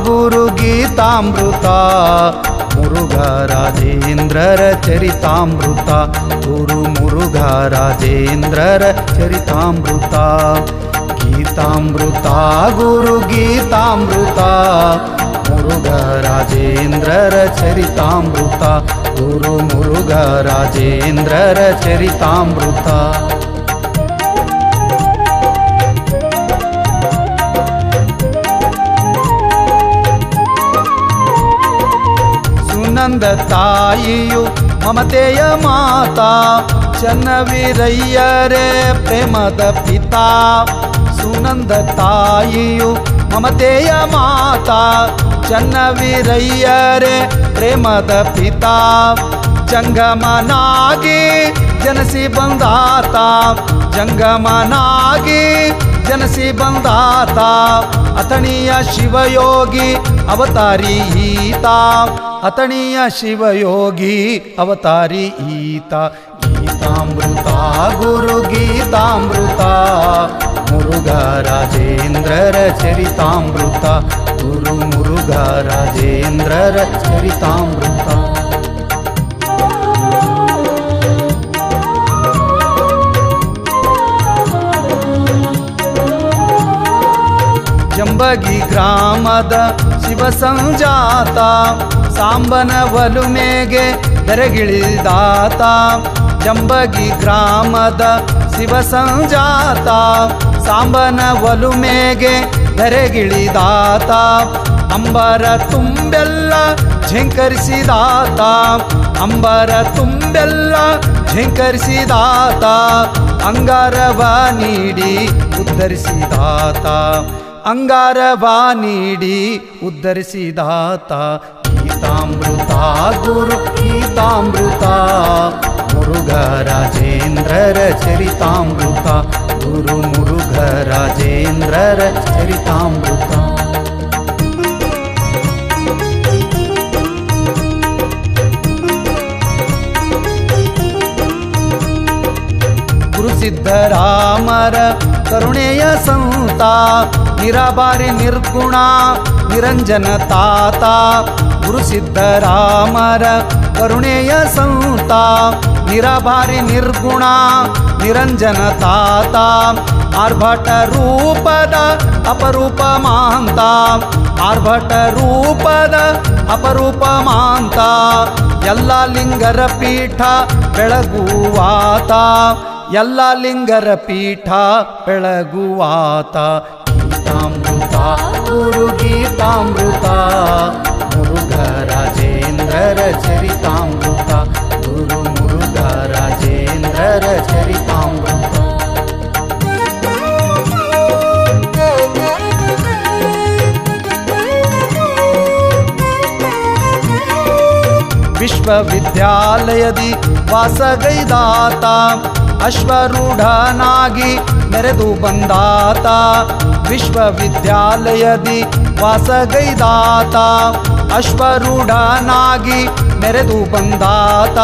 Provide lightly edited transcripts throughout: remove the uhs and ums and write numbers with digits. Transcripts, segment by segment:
ಗುರು ಗೀತಾಮೃತ ಮುರುಘರಾಜೇಂದ್ರರ ಚರಿತಾಮೃತ ಗುರು ಮುರುಘರಾಜೇಂದ್ರರ ಚರಿತಾಮೃತ ಗೀತಾಮೃತ ಗುರು ಗೀತಾಮೃತ ಮುರುಘರಾಜೇಂದ್ರರ ಚರಿತಾಮೃತ ಗುರು ಮುರುಘರಾಜೇಂದ್ರರ ಚರಿತಾಮೃತ ಸುನಂದ ತಾಯಿಯು ಮಮತೆಯ ಮಾತಾ ಚನ್ನವೀರಯ್ಯರೇ ಪ್ರೇಮದ ಪಿತಾ ಸುನಂದ ತಾಯಿಯು ಮಮತೆಯ ಮಾತಾ ಚನ್ನವೀರಯ್ಯರೇ ಪ್ರೇಮದ ಪಿತಾ ಜಂಗಮನಾಗಿ ಜನಸಿ ಬಂದಾತ ಜಂಗಮನಾಗಿ ಜನಸಿ ಬಂದಾತ ಅತಣಿಯ ಶಿವಯೋಗಿ ಅವತಾರಿ ಈತ ಅತಣಿಯ ಶಿವಯೋಗಿ ಅವತಾರಿ ಈತ ಗೀತಾಮೃತ ಗುರು ಗೀತಾಮೃತ ಮುರುಘರಾಜೇಂದ್ರರ ಚರಿತಾಮೃತ ಗುರು ಮುರುಘರಾಜೇಂದ್ರರ ಚರಿತಾಮೃತ ಜಂಬಗಿ ಗ್ರಾಮದ ಶಿವ ಸಂಜಾತ ಸಾಂಬನ ಒಲುಮೆಗೆ ಬೆರಗಿಳಿದಾತ ಜಂಬಗಿ ಗ್ರಾಮದ ಶಿವ ಸಂಜಾತ ಸಾಂಬನ ಒಲುಮೆಗೆ ಬೆರಗಿಳಿದಾತ ಅಂಬರ ತುಂಬೆಲ್ಲ ಝಂಕರಿಸಿದಾತ ಅಂಬರ ತುಂಬೆಲ್ಲ ಝಂಕರಿಸಿದಾತ ಅಂಗಾರವ ನೀಡಿ ಉದ್ಧರಿಸಿದಾತ ಅಂಗಾರವ ನೀಡಿ ಉದ್ಧರಿಸಿದಾತ ಗೀತಾಮೃತ ಗುರು ಗೀತಾಮೃತ ಮುರುಘರಾಜೇಂದ್ರರ ಚರಿತಾಮೃತ ಗುರು ಮುರುಘರಾಜೇಂದ್ರರ ಚರಿತಾಮೃತ ಗುರು ಸಿದ್ಧರಾಮರ ಕರುಣೆಯ ಸಂತ ನಿರಾಬಾರಿ ನಿರ್ಗುಣ ನಿರಂಜನ ತಾತ ಗುರು ಸಿದ್ಧರಾಮರ ಕರುಣೆಯ ಸಂತ ನಿರಾಬಾರಿ ನಿರ್ಗುಣ ನಿರಂಜನ ತಾತ ಆರ್ಭಟ ರೂಪದ ಅಪರೂಪ ಮಾಂತ ಆರ್ಭಟ ರೂಪದ ಅಪರೂಪ ಮಾಂತ ಎಲ್ಲ ಲಿಂಗರ ಪೀಠ ಬೆಳಗುವಾತ ಎಲ್ಲ ಲಿಂಗರ ಪೀಠ ಬೆಳಗುವಾತ ಗೀತಾಮೃತ ಗುರು ಗೀತಾಮೃತ ಮುರುಘರಾಜೇಂದ್ರರ ಚರಿತಾಮೃತ ಗುರು ಮುರುಘರಾಜೇಂದ್ರರ ಚರಿತಾಮೃತ ವಿಶ್ವವಿದ್ಯಾಲಯದಿ ವಾಸಗೈದಾತ ಅಶ್ವರೂಢನಾಗಿ ಮೆರೆದು ಬಂದಾತ ವಿಶ್ವವಿದ್ಯಾಲಯದಿ ವಾಸಗೈದಾತ ಅಶ್ವರೂಢನಾಗಿ ಮೆರೆದು ಬಂದಾತ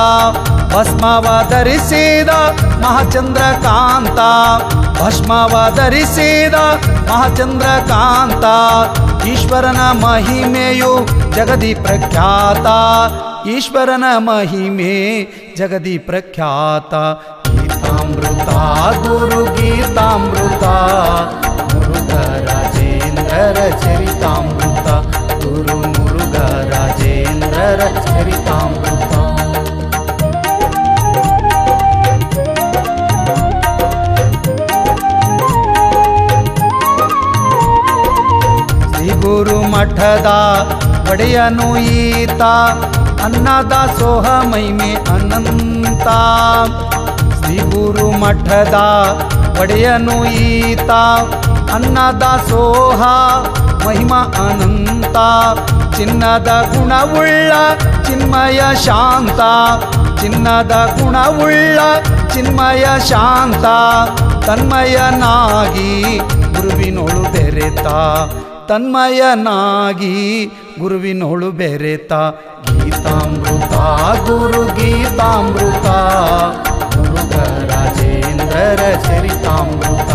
ಭಸ್ಮವ ಧರಿಸಿದ ಮಹಾಚಂದ್ರಕಾಂತ ಭಸ್ಮವ ಧರಿಸಿದ ಮಹಾಚಂದ್ರಕಾಂತ ಈಶ್ವರನ ಮಹಿಮೆಯು ಜಗದಿ ಪ್ರಖ್ಯಾತ ಈಶ್ವರನ ಮಹಿಮೆ ಜಗದಿ ಪ್ರಖ್ಯಾತ ಗೀತಾಮೃತ ಗುರು ಗೀತಾಮೃತ ಮುರುಘರಾಜೇಂದ್ರರ ಚರಿತಾಮೃತ ಗುರು ಮುರುಘರಾಜೇಂದ್ರರ ಚರಿತಾಮೃತ ಶ್ರೀ ಗುರು ಮಠದ ಒಡೆಯನು ಈತ ಅನ್ನದಾಸೋಹ ಮಹಿಮೆ ಅನಂತ ಶ್ರೀ ಗುರು ಮಠದ ಒಡೆಯನು ಈತ ಅನ್ನದಾಸೋಹ ಮಹಿಮಾ ಅನಂತ ಚಿನ್ನದ ಗುಣವುಳ್ಳ ಚಿನ್ಮಯ ಶಾಂತ ಚಿನ್ನದ ಗುಣವುಳ್ಳ ಚಿನ್ಮಯ ಶಾಂತ ತನ್ಮಯನಾಗಿ ಗುರುವಿನೊಳು ಬೆರೆತ ತನ್ಮಯನಾಗಿ ಗುರುವಿನೊಳು ಬೆರೆತ ಗೀತಾಮೃತ ಗುರು ಗೀತಾಮೃತ ಮುರುಘರಾಜೇಂದ್ರರ ಚರಿತಾಮೃತ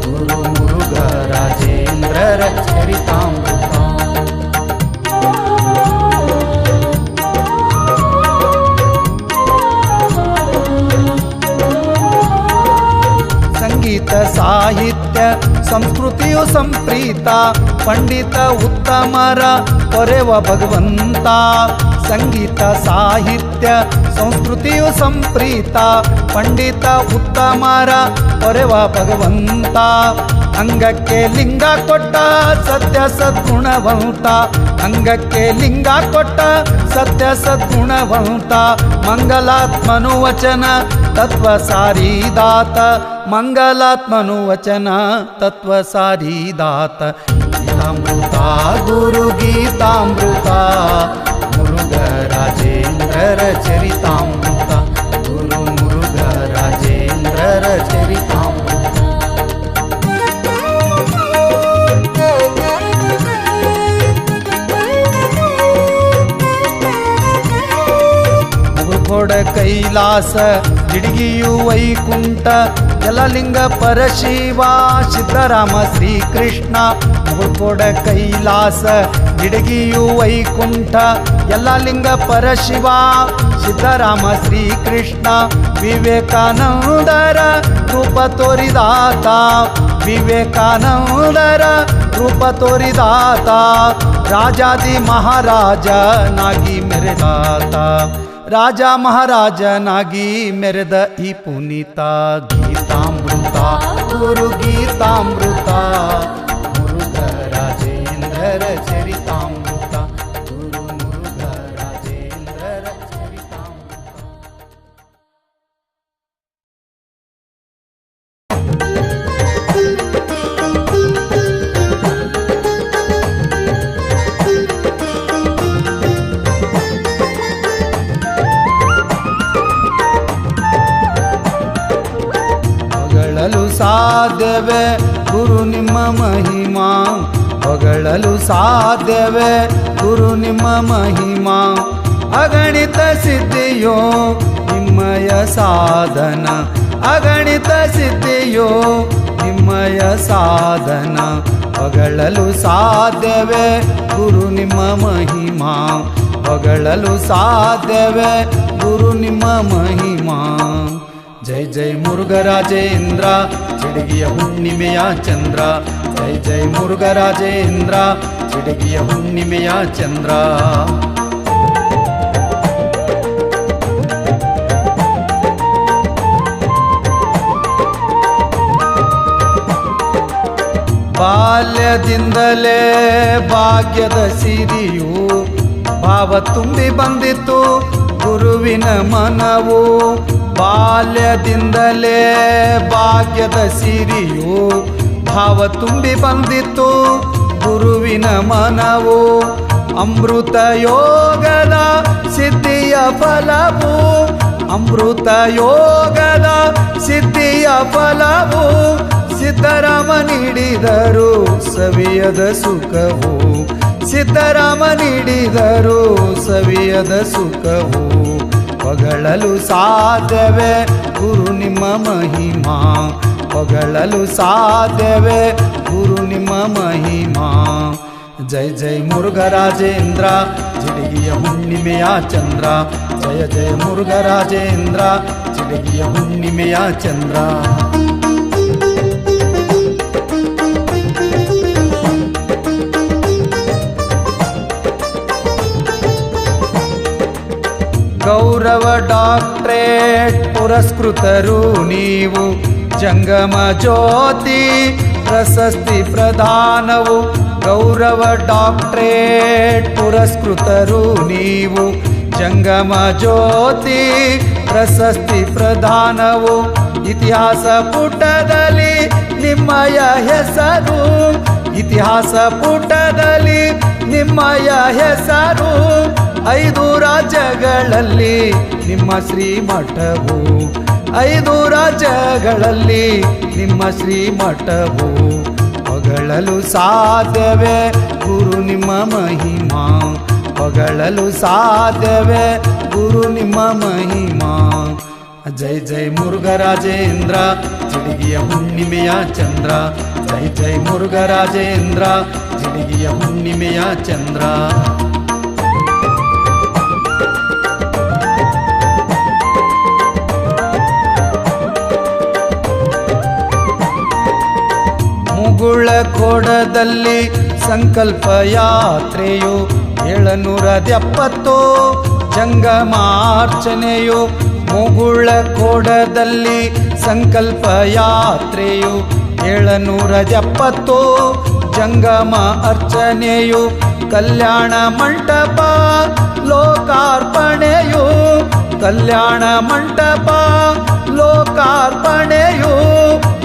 ಗುರು ಮುರುಘರಾಜೇಂದ್ರರ ಚರಿತಾಮೃತ ಸಂಸ್ಕೃತಿಯು ಸಂಪ್ರೀತ ಪಂಡಿತ ಉತ್ತಮರ ಪೊರೆವ ಭಗವಂತ ಸಂಗೀತ ಸಾಹಿತ್ಯ ಸಂಸ್ಕೃತಿಯು ಸಂಪ್ರೀತ ಪಂಡಿತ ಉತ್ತಮರ ಪೊರೆವ ಭಗವಂತ ಅಂಗಕ್ಕೆ ಲಿಂಗ ಕೊಟ್ಟ ಸತ್ಯ ಸದ್ಗುಣವಂತ ಅಂಗಕ್ಕೆ ಲಿಂಗ ಕೊಟ್ಟ ಸತ್ಯ ಸದ್ಗುಣವಂತ ಮಂಗಲಾತ್ಮನು ವಚನ ತತ್ವ ಸಾರಿದಾತ ಮಂಗಲಾತ್ಮನು ವಚನ ತತ್ವ ಸಾರಿದಾತ ಗೀತಾಮೃತ ಗುರು ಗೀತಾಮೃತ ಮುರುಘರಾಜೇಂದ್ರರ ಚರಿತಾಮೃತ ಗುರು ಮುರುಘರಾಜೇಂದ್ರರ ಚರಿತಾಮೃತ ಮುಗುಳ್ಕೋಡ ಕೈಲಾಸ ಜಿಡಿಗಿಯು ವೈಕುಂಠ ಯಲಲಿಂಗ ಪರಶಿವ ಸಿದ್ದರಾಮ ಶ್ರೀಕೃಷ್ಣ ಮುಗುಳ್ಕೋಡ ಕೈಲಾಸ ಜಿಡಿಗಿಯು ವೈಕುಂಠ ಯಲಲಿಂಗ ಪರಶಿವ ಸಿದ್ದರಾಮ ಶ್ರೀಕೃಷ್ಣ ವಿವೇಕಾನಂದರ ರೂಪ ತೋರಿದಾತ ವಿವೇಕಾನಂದರ ರೂಪ ತೋರಿದಾತ ರಾಜಾದಿ ಮಹಾರಾಜನಾಗಿ ಮೆರೆದಾತ ರಾಜ ಮಹಾರಾಜನಾಗಿ ಮೆರೆದ ಈ ಪುನೀತ ಗೀತಾಮೃತ ಗುರು ಗೀತಾಮೃತ ಮುರುಘರಾಜೇಂದ್ರರ ಚರಿತಾಮೃತ ಗುರು ಮುರುಘರಾಜೇಂದ್ರರ ಚರಿತಾಮೃತ. ಹೊಗಳಲು ಸಾಧ್ಯವೇ ಗುರು ನಿಮ್ಮ ಮಹಿಮಾ ಹೊಗಳಲು ಸಾಧ್ಯವೇ ಗುರು ನಿಮ್ಮ ಮಹಿಮಾ ಅಗಣಿತ ಸಿದ್ಧಿಯೋ ನಿಮ್ಮಯ ಸಾಧನ ಅಗಣಿತ ಸಿದ್ಧಿಯೋ ನಿಮ್ಮಯ ಸಾಧನ ಹೊಗಳಲು ಸಾಧ್ಯವೇ ಗುರು ನಿಮ್ಮ ಮಹಿಮಾ ಹೊಗಳಲು ಸಾಧ್ಯವೇ ಗುರು ನಿಮ್ಮ ಮಹಿಮಾ. ಜೈ ಜೈ ಮುರುಘರಾಜೇಂದ್ರ ಚಿಡಗಿಯ ಹುಣ್ಣಿಮೆಯ ಚಂದ್ರ ಜೈ ಜೈ ಮುರುಘರಾಜೇಂದ್ರ ಚಿಡಗಿಯ ಹುಣ್ಣಿಮೆಯ ಚಂದ್ರ. ಬಾಲ್ಯದಿಂದಲೇ ಭಾಗ್ಯದ ಸಿರಿಯು ಭಾವ ತುಂಬಿ ಬಂದಿತ್ತು ಗುರುವಿನ ಮನವು ಬಾಲ್ಯದಿಂದಲೇ ಭಾಗ್ಯದ ಸಿರಿಯು ಭಾವ ತುಂಬಿ ಬಂದಿತ್ತು ಗುರುವಿನ ಮನವು ಅಮೃತ ಯೋಗದ ಸಿದ್ಧಿಯ ಫಲವು ಅಮೃತ ಯೋಗದ ಸಿದ್ಧಿಯ ಫಲವು ಸಿದ್ದರಾಮ ನೀಡಿದರು ಸವಿಯದ ಸುಖವು ಸಿದ್ದರಾಮ ನೀಡಿದರು ಸವಿಯದ ಸುಖವು ಹೊಗಳಲು ಸಾಧ್ಯವೇ ಗುರು ನಿಮ್ಮ ಮಹಿಮಾ ಹೊಗಳಲು ಸಾಧ್ಯವೇ ಗುರು ನಿಮ್ಮ ಮಹಿಮಾ. ಜೈ ಜೈ ಮುರುಘರಾಜೇಂದ್ರ ಚಿಡಗಿಯ ಹುಣ್ಣಿಮೆಯ ಚಂದ್ರ ಜಯ ಜಯ ಮುರುಘರಾಜೇಂದ್ರ ಚಿಡಗಿಯ ಹುಣ್ಣಿಮೆಯ ಚಂದ್ರ. ಗೌರವ ಡಾಕ್ಟ್ರೇಟ್ ಪುರಸ್ಕೃತರು ನೀವು ಜಂಗಮ ಜ್ಯೋತಿ ಪ್ರಶಸ್ತಿ ಪ್ರದಾನವು ಗೌರವ ಡಾಕ್ಟ್ರೇಟ್ ಪುರಸ್ಕೃತರು ನೀವು ಜಂಗಮ ಜ್ಯೋತಿ ಪ್ರಶಸ್ತಿ ಪ್ರದಾನವು ಇತಿಹಾಸ ಪುಟದಲ್ಲಿ ನಿಮ್ಮಯ ಹೆಸರು ಇತಿಹಾಸ ಪುಟದಲ್ಲಿ ನಿಮ್ಮಯ ಹೆಸರು 5 ರಾಜ್ಯಗಳಲ್ಲಿ ನಿಮ್ಮ ಶ್ರೀಮಠವು 5 ರಾಜ್ಯಗಳಲ್ಲಿ ನಿಮ್ಮ ಶ್ರೀಮಠವು ಹೊಗಳಲು ಸಾಧ್ಯವೇ ಗುರು ನಿಮ್ಮ ಮಹಿಮಾ ಹೊಗಳಲು ಸಾಧ್ಯವೇ ಗುರು ನಿಮ್ಮ ಮಹಿಮಾ. ಜೈ ಜೈ ಮುರುಘರಾಜೇಂದ್ರ ಚಿಡಗಿಯ ಹುಣ್ಣಿಮೆಯ ಚಂದ್ರ ಜೈ ಜೈ ಮುರುಘರಾಜೇಂದ್ರ ಚಿಡಗಿಯ ಹುಣ್ಣಿಮೆಯ ಚಂದ್ರ. ಮುಗುಳ ಕೋಡದಲ್ಲಿ ಸಂಕಲ್ಪ ಯಾತ್ರೆಯು 770 ಜಂಗಮಾರ್ಚನೆಯು ಮುಗುಳ ಕೋಡದಲ್ಲಿ ಸಂಕಲ್ಪ ಯಾತ್ರೆಯು 770 ಜಂಗಮ ಅರ್ಚನೆಯು ಕಲ್ಯಾಣ ಮಂಟಪ ಲೋಕಾರ್ಪಣೆಯು ಕಲ್ಯಾಣ ಮಂಟಪ ಲೋಕಾರ್ಪಣೆಯು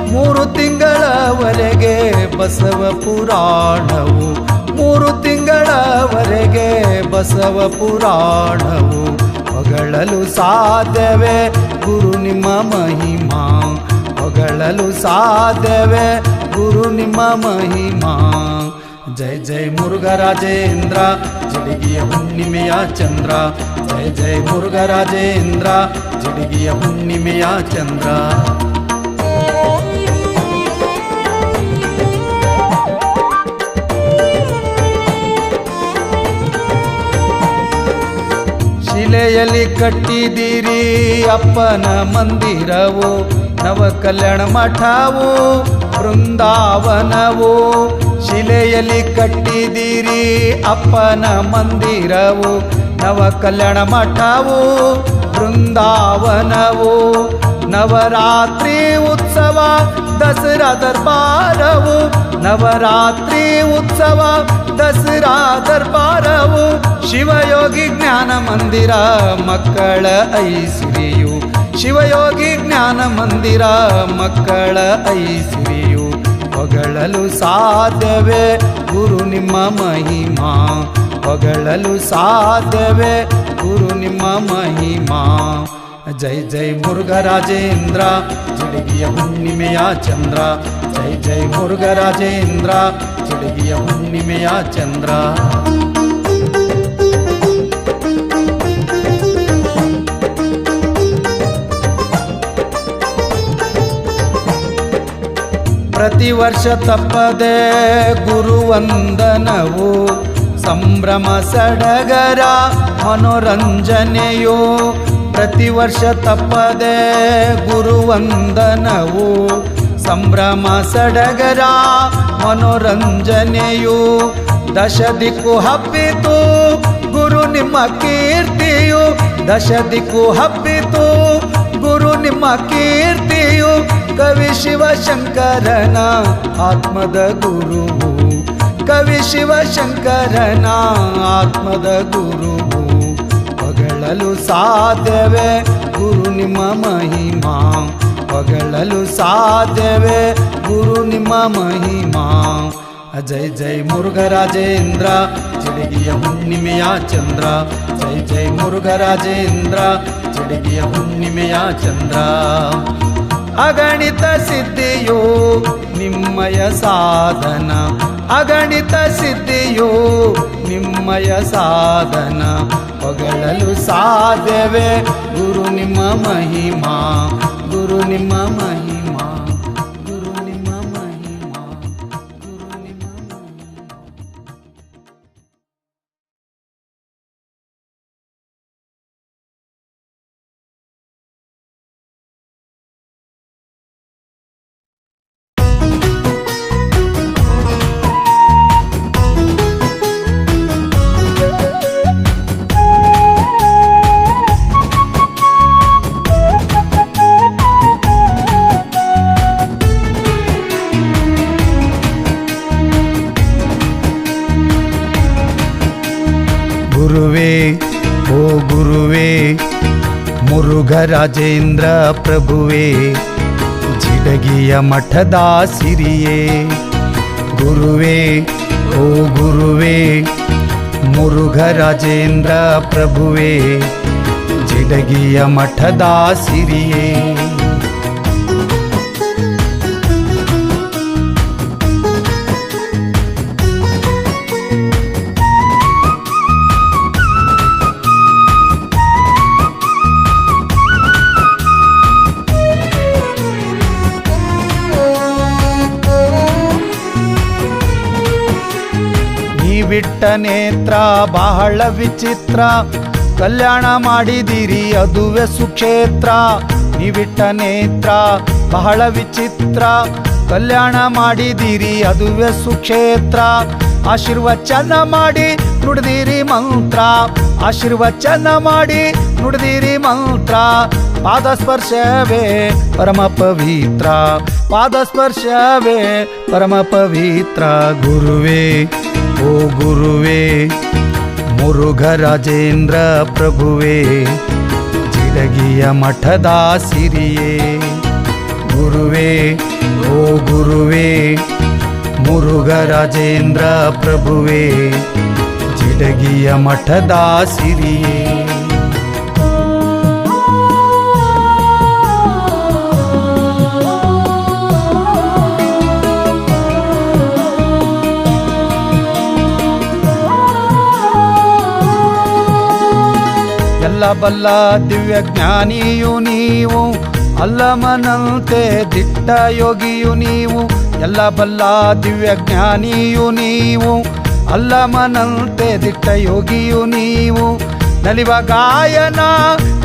3 ತಿಂಗಳವರೆಗೆ ಬಸವ ಪುರಾಣವು 3 ತಿಂಗಳವರೆಗೆ ಬಸವ ಪುರಾಣವು ಹೊಗಳಲು ಸಾಧ್ಯವೇ ಗುರು ನಿಮ್ಮ ಮಹಿಮಾ ಹೊಗಳಲು ಸಾಧ್ಯವೇ ಗುರು ನಿಮ್ಮ ಮಹಿಮಾ ಜೈ ಜೈ ಮುರುಘರಾಜೇಂದ್ರ ಜಿಡಿಗಿಯ ಹುಣ್ಣಿಮೆಯ ಚಂದ್ರ ಜೈ ಜೈ ಮುರುಘರಾಜೇಂದ್ರ ಜಿಡಿಗಿಯ ಹುಣ್ಣಿಮೆಯ ಚಂದ್ರ ಶಿಲೆಯಲ್ಲಿ ಕಟ್ಟಿದಿರಿ ಅಪ್ಪನ ಮಂದಿರವು ನವ ಕಲ್ಯಾಣ ಮಠವು ಬೃಂದಾವನವು ಶಿಲೆಯಲ್ಲಿ ಕಟ್ಟಿದಿರಿ ಅಪ್ಪನ ಮಂದಿರವು ನವ ಕಲ್ಯಾಣ ಮಠವು ಬೃಂದಾವನವು ನವರಾತ್ರಿ ಉತ್ಸವ ದಸರಾ ದರ್ಬಾರವು ನವರಾತ್ರಿ ಉತ್ಸವ ದಸರಾ ದರ್ಬಾರವು ಶಿವಯೋಗಿ ಜ್ಞಾನ ಮಂದಿರ ಮಕ್ಕಳ ಐಸಿರಿಯು ಶಿವಯೋಗಿ ಜ್ಞಾನ ಮಂದಿರ ಮಕ್ಕಳ ಐಸಿರಿಯು ಹೊಗಳಲು ಸಾಧ್ಯವೇ ಗುರು ನಿಮ್ಮ ಮಹಿಮಾ ಹೊಗಳಲು ಸಾಧ್ಯವೇ ಗುರು ನಿಮ್ಮ ಮಹಿಮಾ ಜೈ ಜೈ ಮುರುಘರಾಜೇಂದ್ರ ಜಿಡಿಗಿಯ ಹುಣ್ಣಿಮೆಯ ಚಂದ್ರ ಜೈ ಜೈ ಮುರುಘರಾಜೇಂದ್ರ ಜಿಡಿಗಿಯ ಹುಣ್ಣಿಮೆಯ ಚಂದ್ರ ಪ್ರತಿ ವರ್ಷ ತಪ್ಪದೆ ಗುರುವಂದನವು ಸಂಭ್ರಮ ಸಡಗರ ಮನೋರಂಜನೆಯು ಪ್ರತಿ ವರ್ಷ ತಪ್ಪದೆ ಗುರುವಂದನವು ಸಂಭ್ರಮ ಸಡಗರ ಮನೋರಂಜನೆಯು ದಶ ದಿಕ್ಕು ಹಬ್ಬಿತು ಗುರು ನಿಮ್ಮ ಕೀರ್ತಿಯು ದಶ ದಿಕ್ಕು ಹಬ್ಬಿತು ಗುರು ನಿಮ್ಮ ಕೀರ್ತಿಯು ಕವಿ ಶಿವಶಂಕರನ ಆತ್ಮದ ಗುರುವು ಕವಿ ಶಿವಶಂಕರನ ಆತ್ಮದ ಗುರುವು ಹೊಗಳಲು ಸಾಧ್ಯವೇ ಗುರು ನಿಮ್ಮ ಮಹಿಮಾ ಹೊಗಳಲು ಸಾಧ್ಯವೇ ಗುರು ನಿಮ್ಮ ಮಹಿಮಾ ಜೈ ಜೈ ಮುರುಘರಾಜೇಂದ್ರ ಜಿಡಿಗಿಯ ಹುಣ್ಣಿಮೆಯ ಚಂದ್ರ ಜೈ ಜೈ ಮುರುಘರಾಜೇಂದ್ರ ಜಿಡಿಗಿಯ ಹುಣ್ಣಿಮೆಯ ಚಂದ್ರ ಅಗಣಿತ ಸಿದ್ಧಿಯು ನಿಮ್ಮಯ ಸಾಧನ ಅಗಣಿತ ಸಿದ್ಧಿಯು ನಿಮ್ಮಯ ಸಾಧನ ಹೊಗಳಲು ಸಾಧ್ಯವೇ ಗುರು ನಿಮ್ಮ ಮಹಿಮಾ ಗುರು ನಿಮ್ಮ ಮಹಿಮಾ ಗುರು ನಿಮ್ಮ ಮಹಿಮಾ ಗುರು ನಿಮ್ಮ ಮಹಿಮಾ ಗುರುವೇ ಓ ಗುರುವೇ ಮುರುಘರಾಜೇಂದ್ರ ಪ್ರಭುವೇ ಜಿಡಗಿಯ ಮಠದ ಸಿರಿಯೇ ಗುರುವೇ ಓ ಗುರುವೇ ಮುರುಘರಾಜೇಂದ್ರ ಪ್ರಭುವೇ ಜಿಡಗಿಯ ಮಠದ ಸಿರಿಯೇ ಬಿಟ್ಟ ನೇತ್ರ ಬಹಳ ವಿಚಿತ್ರ ಕಲ್ಯಾಣ ಮಾಡಿದಿರಿ ಅದುವೆ ಸುಕ್ಷೇತ್ರ ನೀವಿಟ್ಟ ನೇತ್ರ ಬಹಳ ವಿಚಿತ್ರ ಕಲ್ಯಾಣ ಮಾಡಿದಿರಿ ಅದುವೆ ಸುಕ್ಷೇತ್ರ. ಆಶೀರ್ವಚನ ಮಾಡಿ ನುಡಿದಿರಿ ಮಂತ್ರ, ಆಶೀರ್ವಚನ ಮಾಡಿ ನುಡಿದಿರಿ ಮಂತ್ರ. ಪಾದ ಸ್ಪರ್ಶವೇ ಪರಮ ಪವಿತ್ರ, ಪಾದ ಸ್ಪರ್ಶವೇ ಪರಮ ಪವಿತ್ರ. ಗುರುವೇ ಓ ಗುರುವೇ ಮುರುಘರಾಜೇಂದ್ರ ಪ್ರಭುವೇ ಜಿಡಗಿಯ ಮಠದ ಸಿರಿಯೇ. ಗುರುವೇ ಓ ಗುರುವೇ ಮುರುಘರಾಜೇಂದ್ರ ಪ್ರಭುವೇ ಜಿಡಗಿಯ ಮಠದ ಸಿರಿಯೇ. ಎಲ್ಲ ಬಲ್ಲ ದಿವ್ಯ ಜ್ಞಾನಿಯು ನೀವು, ಅಲ್ಲಮನಂತೆ ದಿಟ್ಟ ಯೋಗಿಯು ನೀವು. ಎಲ್ಲ ಬಲ್ಲ ದಿವ್ಯ ಜ್ಞಾನಿಯು ನೀವು, ಅಲ್ಲಮನಂತೆ ದಿಟ್ಟ ಯೋಗಿಯು ನೀವು. ನಲಿವ ಗಾಯನ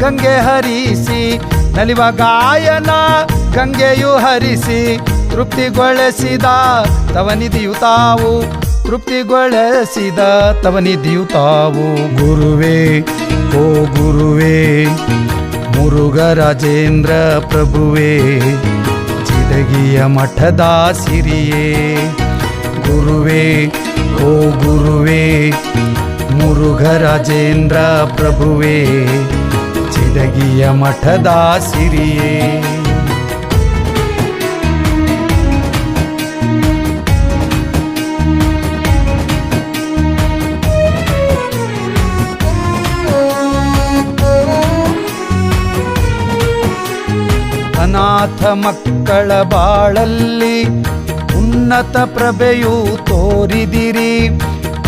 ಗಂಗೆ ಹರಿಸಿ, ನಲಿವ ಗಾಯನ ಗಂಗೆಯು ಹರಿಸಿ ತೃಪ್ತಿಗೊಳಿಸಿದ ತವನಿಧಿಯು ತಾವು, ತೃಪ್ತಿಗೊಳಿಸಿದ ತವನಿಧಿಯು ತಾವು. ಗುರುವೇ ಓ ಗುರುವೇ ಮುರುಘರಾಜೇಂದ್ರ ಪ್ರಭುವೇ ಜಿಡಗಿಯ ಮಠದ ಸಿರಿಯೇ. ಗುರುವೇ ಓ ಗುರುವೇ ಮುರುಘರಾಜೇಂದ್ರ ಪ್ರಭುವೇ ಜಿಡಗಿಯ ಮಠದ ಸಿರಿಯೇ. ಅನಾಥ ಮಕ್ಕಳ ಬಾಳಲ್ಲಿ ಉನ್ನತ ಪ್ರಭೆಯು ತೋರಿದಿರಿ,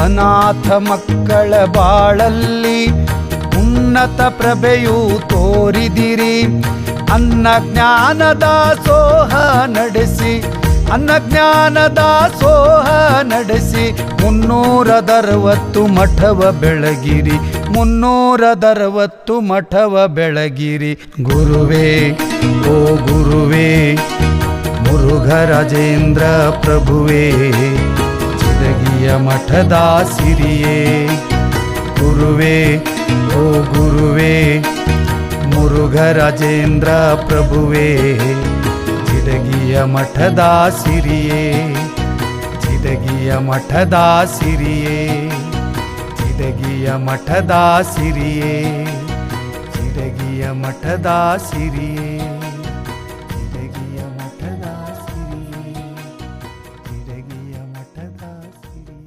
ಅನಾಥ ಮಕ್ಕಳ ಬಾಳಲ್ಲಿ ಉನ್ನತ ಪ್ರಭೆಯು ತೋರಿದಿರಿ. ಅನ್ನ ಜ್ಞಾನದ ಸೋಹ ನಡೆಸಿ, ಅನ್ನ ಜ್ಞಾನದ ಸೋಹ ನಡೆಸಿ 360 ಮಠವ ಬೆಳಗಿರಿ, 360 ಮಠವ ಬೆಳಗಿರಿ. ಗುರುವೇ ಓ ಗುರುವೇ ಮುರುಘರಾಜೇಂದ್ರ ಪ್ರಭುವೇ ಜಿಡಗಿಯ ಮಠದ ಸಿರಿಯೇ. ಗುರುವೇ ಓ ಗುರುವೇ ಮುರುಘರಾಜೇಂದ್ರ ಪ್ರಭುವೇ ಜಿಡಗಿಯ ಮಠದ ಸಿರಿಯೇ, ಜಿಡಗಿಯ ಮಠದ ಸಿರಿಯೇ, ಜಿಡಗಿಯ ಮಠದ ಸಿರಿಯೇ, ಜಿಡಗಿಯ ಮಠದ ಸಿರಿಯೇ, ಜಿಡಗಿಯ ಮಠದ ಸಿರಿಯೇ, ಜಿಡಗಿಯ ಮಠದ ಸಿರಿಯೇ.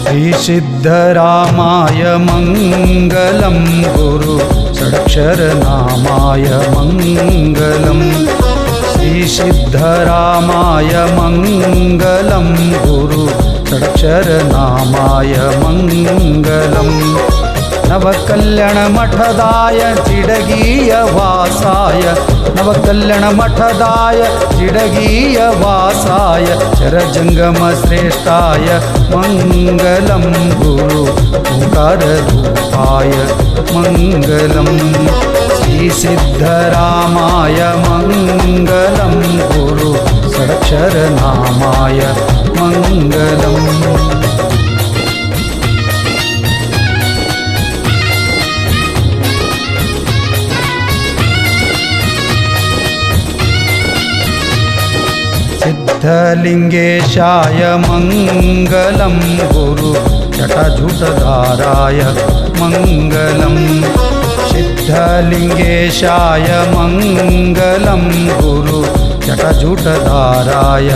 ಶ್ರೀ ಸಿದ್ಧರಾಮಾಯ ಮಂಗಲಂ ಗುರು ಷಡಕ್ಷರನಾಮಾಯ ಮಂಗಲಂ. ಶ್ರೀ ಸಿದ್ಧರಾಮಾಯ ಮಂಗಲಂ ಗುರು ಷಡಕ್ಷರನಾಮಾಯ ಮಂಗಲಂ. ನವಕಲ್ಯಾಣ ಮಠದಾಯ ಜಿಡಗಿಯ ವಾಸಾಯ, ನವಕಲ್ಯಾಣ ಮಠದಾಯ ಜಿಡಗಿಯ ವಾಸಾಯ ಚರಜಂಗಮ ಶ್ರೇಷ್ಠಾಯ ಮಂಗಲಂ ಗುರು ಓಂಕಾರ ರೂಪಾಯ ಮಂಗಲಂ. ಶ್ರೀ ಸಿದ್ಧರಾಮಾಯ ಮಂಗಲಂ ಗುರು ಷಡಕ್ಷರನಾಮಾಯ ಮಂಗಲಂ. ಸಿದ್ಧಲಿಂಗೇಶಾಯ ಮಂಗಲಂ ಗುರು ಜಟಾಜೂಟಧಾರಾಯ ಮಂಗಲಂ. ಸಿದ್ಧಲಿಂಗೇಶಾಯ ಮಂಗಲಂ ಗುರು ಜಟಾಜೂಟಧಾರಾಯ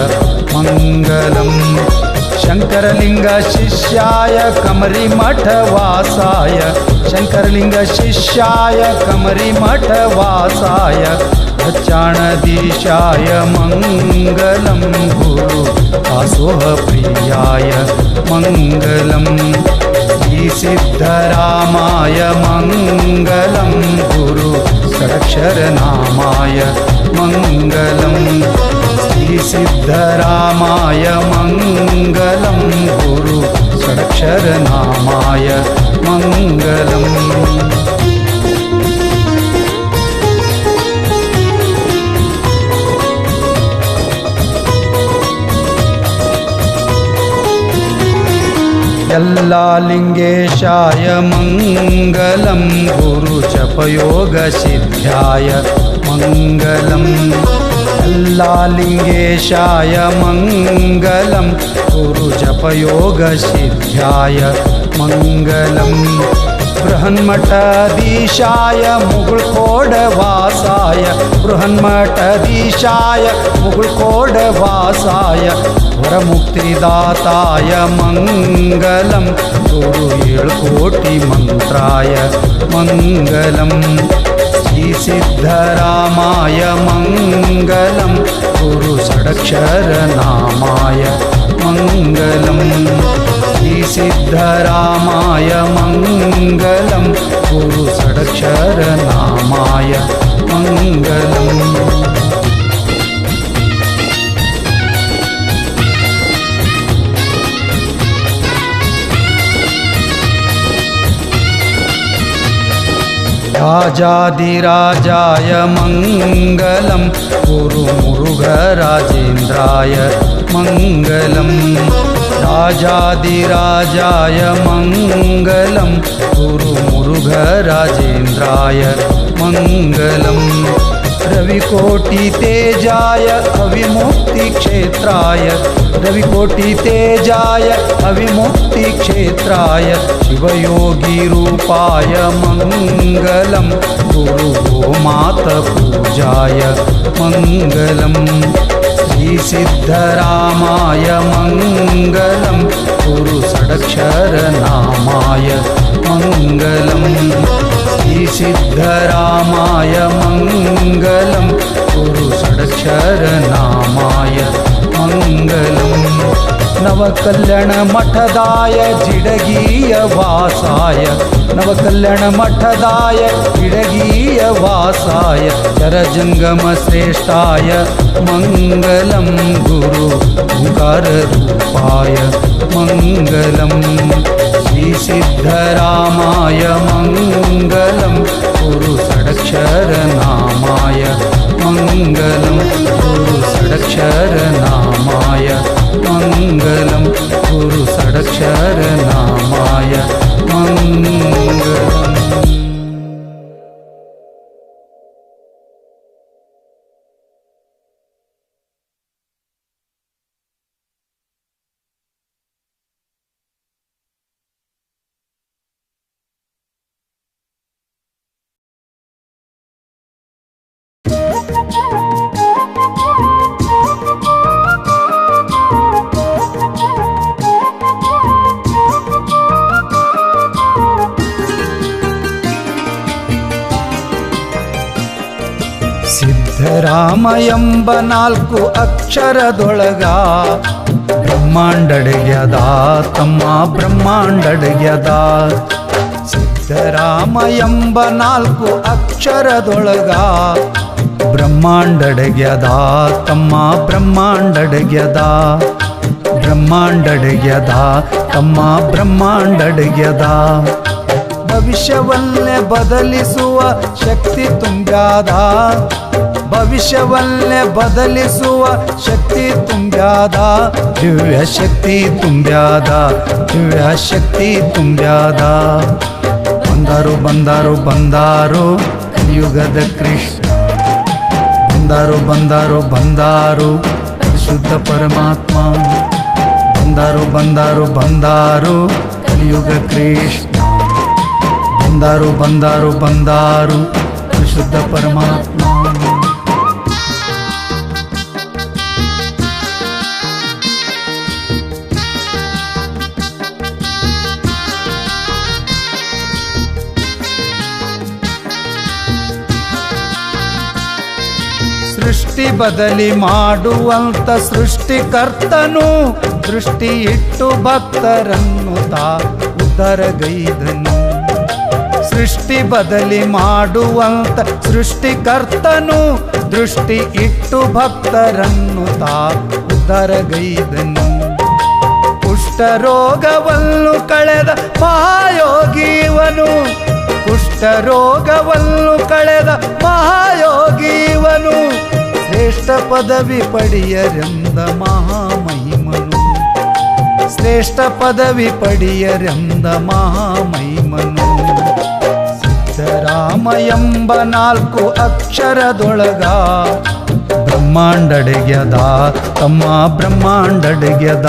ಮಂಗಲಂ. ಶಂಕರಲಿಂಗ ಶಿಷ್ಯಾಯ ಕಮರಿ ಮಠ ವಾಸಾಯ, ಶಂಕರಲಿಂಗ ಶಿಷ್ಯಾಯ ಕಮರಿ ಮಠ ವಾಸಾಯ ಚಾಣದೀಶಾಯ ಮಂಗಲಂ ಗುರು ದಾಸೋಹ ಪ್ರಿಯಾಯ ಮಂಗಲಂ. ಶ್ರೀ ಸಿದ್ಧರಾಮಾಯ ಮಂಗಲಂ ಗುರು ಷಡಕ್ಷರನಾಮಾಯ मङ्गलं श्रीसिद्धरामाय मङ्गलं गुरु षडक्षरनामाय मङ्गलम् यल्लालिङ्गेशाय मङ्गलं गुरुजपयोगसिद्ध्याय मङ्गलं यल्लालिङ्गेशाय मङ्गलं गुरुजपयोगसिद्ध्याय मङ्गलं बृहन्मठाधीशाय मुगुळ्कोडवासाय बृहन्मठाधीशाय मुगुळ्कोडवासाय वरमुक्तिदाताय मङ्गलं गुरु एळुकोटि मन्त्राय मङ्गलं श्रीसिद्धरामाय मङ्गलं गुरु षडक्षरनामाय मङ्गलं श्रीसिद्धरामाय मङ्गलं गुरु षडक्षरनामाय मङ्गलम् राजाधिराजाय मङ्गलं गुरुमुरुघराजेन्द्राय मङ्गलं राजाधिराजाय मङ्गलं गुरुमुरुघराजेन्द्राय मङ्गलं रविकोटितेजाय अविमुक्तिक्षेत्राय रविकोटितेजाय अविमुक्तिक्षेत्राय शिवयोगिरूपाय मङ्गलं गुरु गोमातपूजाय मङ्गलं श्रीसिद्धरामाय मङ्गलं गुरु षडक्षरनामाय मङ्गलं श्रीसिद्धरामाय मङ्गलं गुरु षडक्षरनामाय मङ्गलम् नवकल्याणमठदाय जिडगीय वासाय नवकल्याणमठदाय जिडगीय वासाय चरजङ्गमश्रेष्ठाय मङ्गलं गुरु ओङ्काररूपाय मङ्गलं श्रीसिद्धरामाय मङ्गलं गुरु षडक्षरनामाय मङ्गलं गुरु षडक्षरनामाय मङ्गलं गुरु षडक्षरनामाय मङ्गलम् ಸಿದ್ಧರಾಮ ಎಂಬ ನಾಲ್ಕು ಅಕ್ಷರದೊಳಗ ಬ್ರಹ್ಮಾಂಡಡ್ಗ್ಯದ ತಮ್ಮ ಬ್ರಹ್ಮಾಂಡಡ್ಗ್ಯದ ಸಿದ್ಧರಾಮ ಎಂಬ ನಾಲ್ಕು ಅಕ್ಷರದೊಳಗ ಬ್ರಹ್ಮಾಂಡಡ್ಗ್ಯದ ತಮ್ಮ ಬ್ರಹ್ಮಾಂಡಡ್ಗ್ಯದ ಬ್ರಹ್ಮಾಂಡಡ್ಗ್ಯದ ತಮ್ಮ ಬ್ರಹ್ಮಾಂಡಡ್ಗ್ಯದ ಭವಿಷ್ಯವನ್ನೇ ಬದಲಿಸುವ ಶಕ್ತಿ ತುಂಬ್ಯಾದ ಭವಿಷ್ಯವನ್ನೇ ಬದಲಿಸುವ ಶಕ್ತಿ ತುಂಬ್ಯಾದ ದಿವ್ಯ ಶಕ್ತಿ ತುಂಬ್ಯಾದ ದಿವ್ಯ ಶಕ್ತಿ ತುಂಬ್ಯಾದ ಬಂದಾರು ಬಂದಾರು ಬಂದಾರು ಕಲಿಯುಗದ ಕೃಷ್ಣ ಬಂದಾರು ಬಂದಾರು ಬಂದಾರು ಪರಿಶುದ್ಧ ಪರಮಾತ್ಮ ಬಂದಾರು ಬಂದಾರು ಬಂದಾರು ಕಲಿಯುಗ ಕೃಷ್ಣ ಬಂದಾರು ಬಂದಾರು ಬಂದಾರು ಪರಿಶುದ್ಧ ಪರಮಾತ್ಮ ಸೃಷ್ಟಿ ಬದಲಿ ಮಾಡುವಂತ ಸೃಷ್ಟಿಕರ್ತನು ದೃಷ್ಟಿ ಇಟ್ಟು ಭಕ್ತರನ್ನು ತಾ ಉದ್ಧರಗೈದನು ಸೃಷ್ಟಿ ಬದಲಿ ಮಾಡುವಂತ ಸೃಷ್ಟಿಕರ್ತನು ದೃಷ್ಟಿ ಇಟ್ಟು ಭಕ್ತರನ್ನು ತಾ ಉದ್ಧಾರಗೈದನು. ಕುಷ್ಠರೋಗವನ್ನು ಕಳೆದ ಮಹಾಯೋಗೀವನು, ಕುಷ್ಠರೋಗವನ್ನು ಕಳೆದ ಮಹಾಯೋಗೀವನು, ಶ್ರೇಷ್ಠ ಪದವಿ ಪಡೆಯರೆಂದ ಮಹಾಮಹಿಮನು, ಶ್ರೇಷ್ಠ ಪದವಿ ಪಡೆಯರೆಂದ ಮಹಾಮಹಿಮನು. ಸಿದ್ಧರಾಮ ಎಂಬ 4 ಅಕ್ಷರದೊಳಗ ಬ್ರಹ್ಮಾಂಡಡೆಗ್ಯದ ತಮ್ಮ ಬ್ರಹ್ಮಾಂಡಡೆಗ್ಯದ.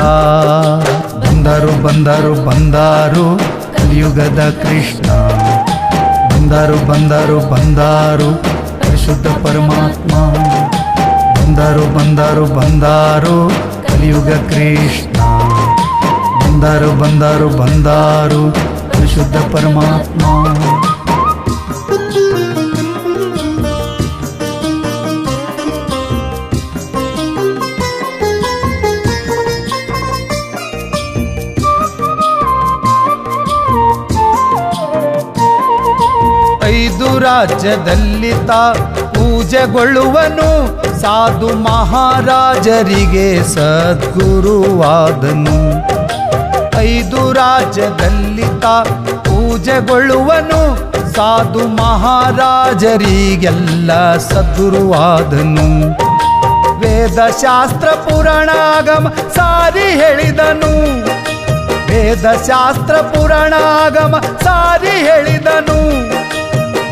ಬಂದರು ಬಂದರು ಬಂದಾರು ಕಲಿಯುಗದ ಕೃಷ್ಣ, ಬಂದರು ಬಂದರು ಬಂದಾರು ಪರಿಶುದ್ಧ ಪರಮಾತ್ಮ, ಬಂದರು ಬಂದರು ಬಂದಾರು ಕಲಿಯುಗ ಕೃಷ್ಣ, ಬಂದರು ಬಂದರು ಬಂದಾರು ಪರಿಶುದ್ಧ ಪರಮಾತ್ಮ. ಐದು ರಾಜ್ಯದಲ್ಲಿ ತಾ ಪೂಜೆಗೊಳ್ಳುವನು, ಸಾಧು ಮಹಾರಾಜರಿಗೆ ಸದ್ಗುರುವಾದನು. 5 ರಾಜ್ಯದಲ್ಲಿ ತಾ ಪೂಜೆಗೊಳ್ಳುವನು, ಸಾಧು ಮಹಾರಾಜರಿಗೆಲ್ಲ ಸದ್ಗುರುವಾದನು. ವೇದಶಾಸ್ತ್ರ ಪುರಾಣಾಗಮ ಸಾರಿ ಹೇಳಿದನು, ವೇದಶಾಸ್ತ್ರ ಪುರಾಣಾಗಮ ಸಾರಿ ಹೇಳಿದನು.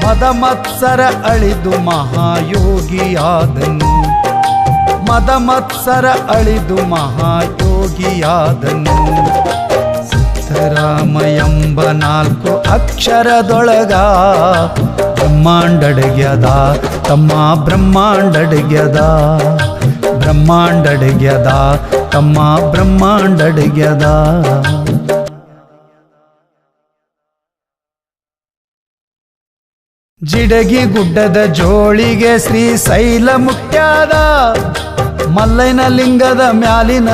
ಮದಮತ್ಸರ ಅಳಿದು ಮಹಾಯೋಗಿಯಾದನು, ಮದಮತ್ಸರ ಅಳಿದು ಮಹಾಯೋಗಿಯಾದನು. ಸಿದ್ಧರಾಮ ಎಂಬ 4 ಅಕ್ಷರದೊಳಗ ಬ್ರಹ್ಮಾಂಡಡೆಗ್ಯದ ತಮ್ಮ ಬ್ರಹ್ಮಾಂಡಡೆಗ್ಯದ, ಬ್ರಹ್ಮಾಂಡಡೆಗ್ಯದ ತಮ್ಮ ಬ್ರಹ್ಮಾಂಡಡೆಗ್ಯದ. ಜಿಡಗಿ ಗುಡ್ಡದ ಜೋಳಿಗೆ ಶ್ರೀಶೈಲ ಮುಟ್ಯಾದ, ಮಲ್ಲೈನ ಲಿಂಗದ ಮ್ಯಾಲಿನ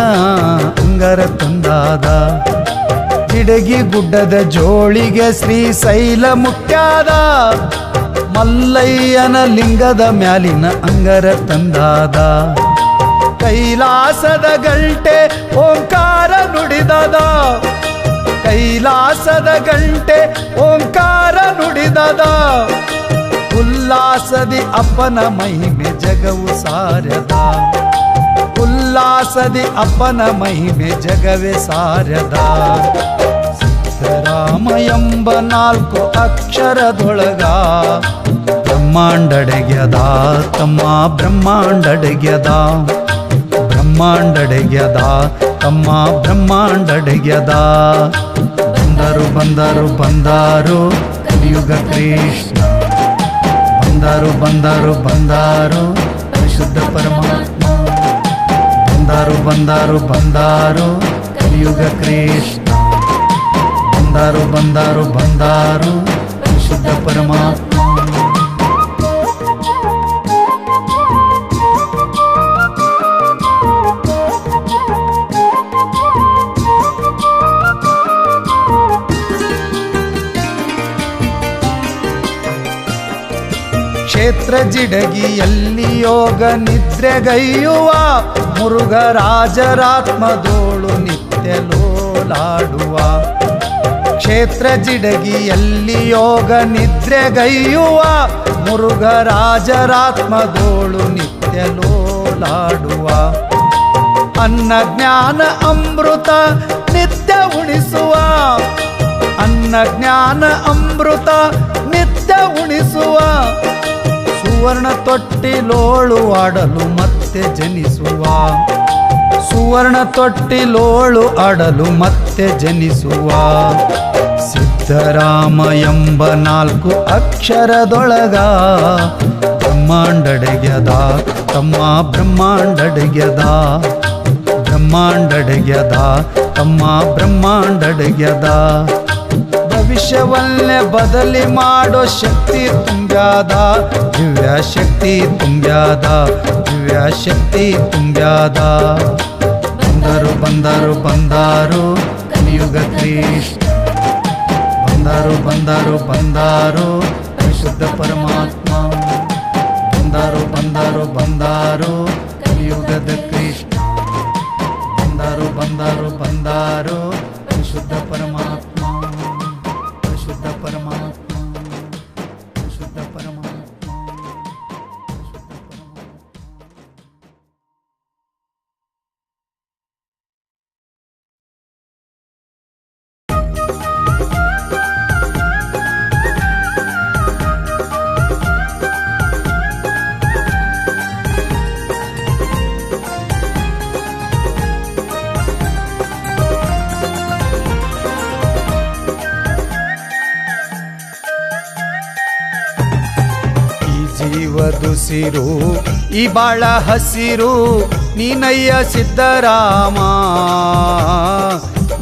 ಅಂಗರ ತಂದಾದ. ಜಿಡಗಿ ಗುಡ್ಡದ ಜೋಳಿಗೆ ಶ್ರೀಶೈಲ ಮುಟ್ಯಾದ, ಮಲ್ಲಯ್ಯನ ಲಿಂಗದ ಮ್ಯಾಲಿನ ಅಂಗರ ತಂದಾದ. ಕೈಲಾಸದ ಗಂಟೆ ಓಂಕಾರ ನುಡಿದದ, ಕೈಲಾಸದ ಗಂಟೆ ಓಂಕಾರ ನುಡಿದದ. ಉಲ್ಲಾಸದಿ ಅಪ್ಪನ ಮಹಿಮೆ ಜಗವು ಸಾರ್ಯದ, ಉಲ್ಲಾಸದಿ ಅಪ್ಪನ ಮಹಿಮೆ ಜಗವೇ ಸಾರ್ಯದ. ಸಿದ್ಧರಾಮ ಎಂಬ 4 ಅಕ್ಷರದೊಳಗ ಬ್ರಹ್ಮಾಂಡಡೆಗ್ಯದ ತಮ್ಮ ಬ್ರಹ್ಮಾಂಡಡೆಗ್ಯದ, ಬ್ರಹ್ಮಾಂಡಡೆಗ್ಯದ ತಮ್ಮ ಬ್ರಹ್ಮಾಂಡಡೆಗ್ಯದ. ಬಂದರು ಬಂದರು ಬಂದಾರು ಕಲಿಯುಗ ಕೃಷ್ಣ, ಬಂದರು ಬಂದರು ಬಂದಾರು ಪರಿಶುದ್ಧ ಪರಮಾತ್ಮ, ಬಂದರು ಬಂದರು ಬಂದಾರು ಕಲಿಯುಗ ಕೃಷ್ಣ, ಬಂದರು ಬಂದರು ಬಂದಾರು ಪರಿಶುದ್ಧ ಪರಮಾತ್ಮ. ಕ್ಷೇತ್ರ ಜಿಡಗಿಯಲ್ಲಿ ಯೋಗ ನಿದ್ರೆಗೈಯುವ ಮುರುಘರಾಜರಾತ್ಮದೋಳು ನಿತ್ಯ ಲೋಲಾಡುವ. ಕ್ಷೇತ್ರ ಜಿಡಗಿಯಲ್ಲಿ ಯೋಗ ನಿದ್ರೆಗೈಯುವ ಮುರುಘರಾಜರಾತ್ಮದೋಳು ನಿತ್ಯ ಲೋಲಾಡುವ. ಅನ್ನ ಜ್ಞಾನ ಅಮೃತ ನಿತ್ಯ ಉಣಿಸುವ, ಅನ್ನ ಜ್ಞಾನ ಅಮೃತ ನಿತ್ಯ ಉಣಿಸುವ. ಸುವರ್ಣ ತೊಟ್ಟಿಲೋಳು ಆಡಲು ಮತ್ತೆ ಜನಿಸುವ, ಸುವರ್ಣ ತೊಟ್ಟಿಲೋಳು ಆಡಲು ಮತ್ತೆ ಜನಿಸುವ. ಸಿದ್ಧರಾಮ ಎಂಬ 4 ಅಕ್ಷರದೊಳಗ ಬ್ರಹ್ಮಾಂಡಡೆಗ್ಯದ ತಮ್ಮ ಬ್ರಹ್ಮಾಂಡಡೆಗ್ಯದ, ಬ್ರಹ್ಮಾಂಡಡೆಗ್ಯದ ತಮ್ಮ ಬ್ರಹ್ಮಾಂಡಡೆಗ್ಯದ. ಭವಿಷ್ಯವನ್ನೇ ಬದಲಿ ಮಾಡೋ ಶಕ್ತಿ ತುಂಬ್ಯಾದ, ದಿವ್ಯ ಶಕ್ತಿ ತುಂಬ್ಯಾದ, ದಿವ್ಯ ಶಕ್ತಿ ತುಂಬ್ಯಾದ. ಬಂದರು ಬಂದರು ಬಂದಾರು ಕಲಿಯುಗ ಕೃಷ್ಣ, ಬಂದಾರೋ ಬಂದಾರೋ ಬಂದಾರೋ ಪರಿಶುದ್ಧ ಪರಮಾತ್ಮ, ಬಂದಾರೋ ಬಂದಾರೋ ಬಂದಾರೋ ಕಲಿಯುಗದ ಕೃಷ್ಣ, ಬಂದಾರೋ ಬಂದಾರೋ ಬಂದಾರೋ ಪರಿಶುದ್ಧ ಪರಮಾತ್ಮ, ಪರಿಶುದ್ಧ ಪರಮಾತ್ಮ, ಪರಿಶುದ್ಧ ಪರಮಾತ್ಮ, ಪರಿಶುದ್ಧ ಪರಮಾತ್ಮ. ಜೀವದುಸಿರು ಈ ಬಾಳ ಹಸಿರು ನೀನಯ್ಯ ಸಿದ್ದರಾಮ,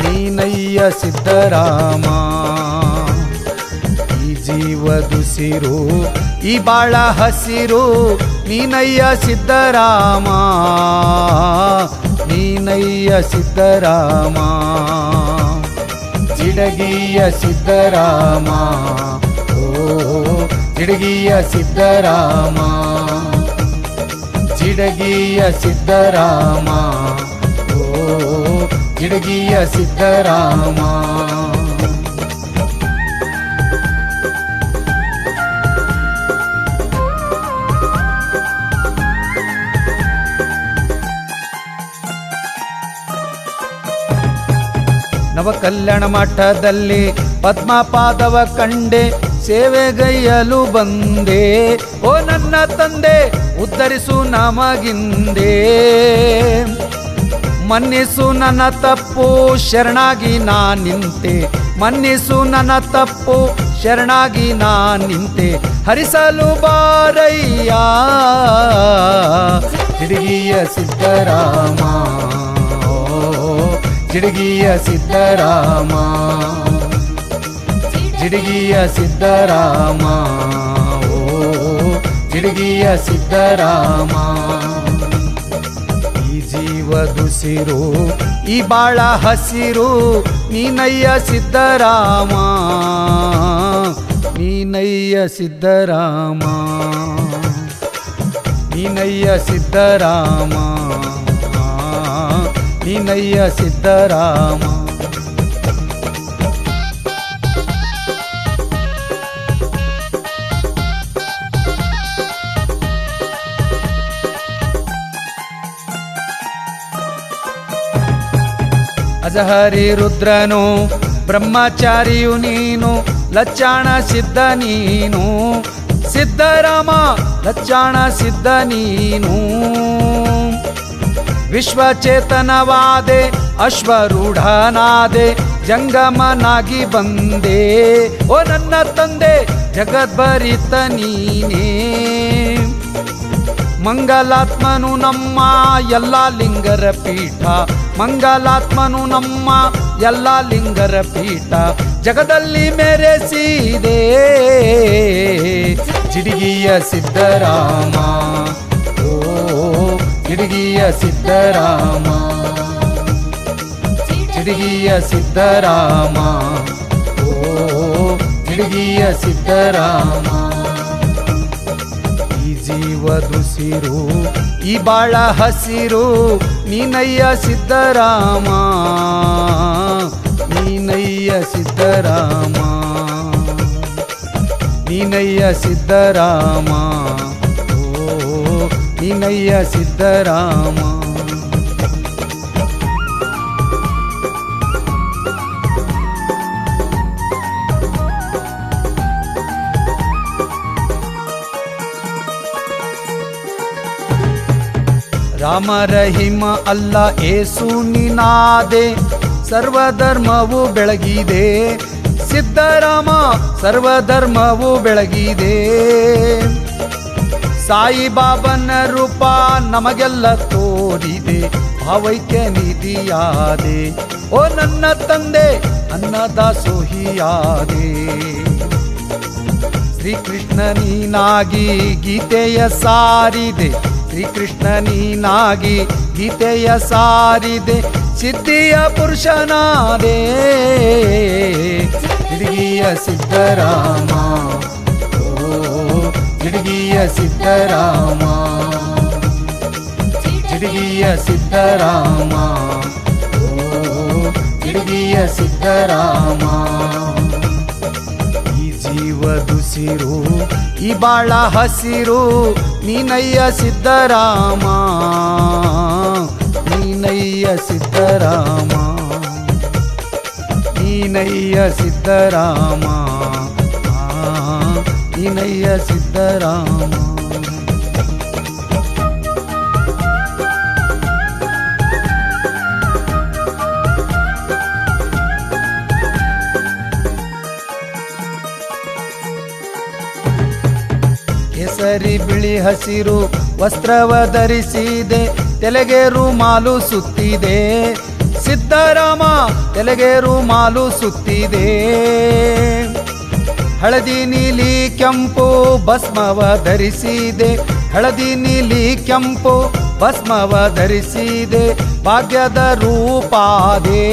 ನೀನಯ್ಯ ಸಿದ್ದರಾಮ. ಈ ಜೀವದುಸಿರು ಈ ಬಾಳ ಹಸಿರು ನೀನಯ್ಯ ಸಿದ್ದರಾಮ, ನೀನಯ್ಯ ಸಿದ್ದರಾಮ. ಜಿಡಗಿಯ ಸಿದ್ದರಾಮ, ಜಿಡಗಿಯ ಸಿದ್ದರಾಮ, ಜಿಡಗಿಯ ಸಿದ್ದರಾಮ, ಓ ಜಿಡಗಿಯ ಸಿದ್ದರಾಮ. ನವಕಲ್ಯಾಣ ಮಠದಲ್ಲಿ ಪದ್ಮಪಾದವ ಕಂಡೆ ಸೇವೆಗೈಯಲು ಬಂದೆ, ಓ ನನ್ನ ತಂದೆ ಉದ್ಧರಿಸು ನಮಗಿಂದೆ. ಮನ್ನಿಸು ನನ್ನ ತಪ್ಪು ಶರಣಾಗಿ ನಾ ನಿಂತೆ, ಮನ್ನಿಸು ನನ್ನ ತಪ್ಪು ಶರಣಾಗಿ ನಾ ನಿಂತೆ. ಹರಿಸಲು ಬಾರಯ್ಯ ಜಿಡಗಿಯ ಸಿದ್ದರಾಮ, ಜಿಡಗಿಯ ಸಿದ್ದರಾಮ, ಜಿಡಗಿಯ ಸಿದ್ದರಾಮ, ಓ ಜಿಡಗಿಯ ಸಿದ್ದರಾಮ. ಈ ಜೀವದುಸಿರು ಈ ಬಾಳ ಹಸಿರು ನೀನಯ್ಯ ಸಿದ್ದರಾಮ, ನೀನಯ್ಯ ಸಿದ್ದರಾಮ, ನೀನಯ್ಯ ಸಿದ್ದರಾಮ, ನೀನಯ್ಯ ಸಿದ್ದರಾಮ. ಅಜಹರಿ ರುದ್ರನು ಬ್ರಹ್ಮಚಾರಿಯು ನೀನು, ಲಚ್ಚಾಣ ಸಿದ್ಧ ನೀನು ಸಿದ್ದರಾಮ, ಲಚ್ಚಾಣ ಸಿದ್ಧ ನೀನು. ವಿಶ್ವಚೇತನವಾದೆ ಅಶ್ವರೂಢನಾದೆ ಜಂಗಮನಾಗಿ ಬಂದೆ, ಓ ನನ್ನ ತಂದೆ ಜಗದ್ಭರಿತ ನೀನೇ. ಮಂಗಲಾತ್ಮನು ನಮ್ಮ ಎಲ್ಲ ಲಿಂಗರ ಪೀಠ, ಮಂಗಲಾತ್ಮನು ನಮ್ಮ ಎಲ್ಲ ಲಿಂಗರ ಪೀಠ. ಜಗದಲ್ಲಿ ಮೆರೆಸಿದೆ ಜಿಡಗಿಯ ಸಿದ್ದರಾಮ, ಓ ಜಿಡಗಿಯ ಸಿದ್ದರಾಮ, ಜಿಡಗಿಯ ಸಿದ್ದರಾಮ, ಓ ಜಿಡಗಿಯ ಸಿದ್ದರಾಮ. ಈ ಜೀವದುಸಿರು ಈ ಬಾಳ ಹಸಿರು ನೀನಯ್ಯ ಸಿದ್ದರಾಮ, ನೀನಯ್ಯ ಸಿದ್ದರಾಮ, ನೀನಯ್ಯ ಸಿದ್ದರಾಮ, ಓ ನೀನಯ್ಯ ಸಿದ್ದರಾಮ. ರಾಮ ರಹಿಮ ಅಲ್ಲ ಏಸು ನೀನಾದೆ, ಸರ್ವಧರ್ಮವು ಬೆಳಗಿದೆ ಸಿದ್ದರಾಮ, ಸರ್ವಧರ್ಮವು ಬೆಳಗಿದೆ. ಸಾಯಿಬಾಬನ ರೂಪ ನಮಗೆಲ್ಲ ತೋರಿದೆ, ಭಾವೈಕ್ಯ ನಿಧಿಯಾದೆ, ಓ ನನ್ನ ತಂದೆ ಅನ್ನದಾಸೋಹಿಯಾದೆ. ಶ್ರೀಕೃಷ್ಣ ನೀನಾಗಿ ಗೀತೆಯ ಸಾರಿದೆ, ಶ್ರೀಕೃಷ್ಣ ನೀನಾಗಿ ಗೀತೆಯ ಸಾರಿದೆ. ಸಿದ್ಧಿಯ ಪುರುಷನಾದೆ ಜಿಡಗಿಯ ಸಿದ್ದರಾಮ ಜಿಡಗಿಯ ಸಿದ್ದರಾಮ ಜಿಡಗಿಯ ಸಿದ್ದರಾಮ ಜಿಡಗಿಯ ಸಿದ್ದರಾಮ ಈ ಜೀವದುಸಿರು ಈ ಬಾಳ ಹಸಿರು ನೀನಯ್ಯ ಸಿದ್ದರಾಮ ನೀನಯ್ಯ ಸಿದ್ದರಾಮ ನೀನಯ್ಯ ಸಿದ್ದರಾಮ ನೀನಯ್ಯ ಸಿದ್ದರಾಮ ಕೇಸರಿ ಬಿಳಿ ಹಸಿರು ವಸ್ತ್ರವ ಧರಿಸಿದೆ ತಲೆಗೆ ರುಮಾಲು ಸುತ್ತಿದೆ ಸಿದ್ದರಾಮ ತಲೆಗೆ ರುಮಾಲು ಸುತ್ತಿದೆ ಹಳದಿ ನೀಲಿ ಕೆಂಪು ಭಸ್ಮವ ಧರಿಸಿದೆ ಹಳದಿ ನೀಲಿ ಕೆಂಪು ಭಸ್ಮವ ಧರಿಸಿದೆ ಭಾಗ್ಯದ ರೂಪಾದೆ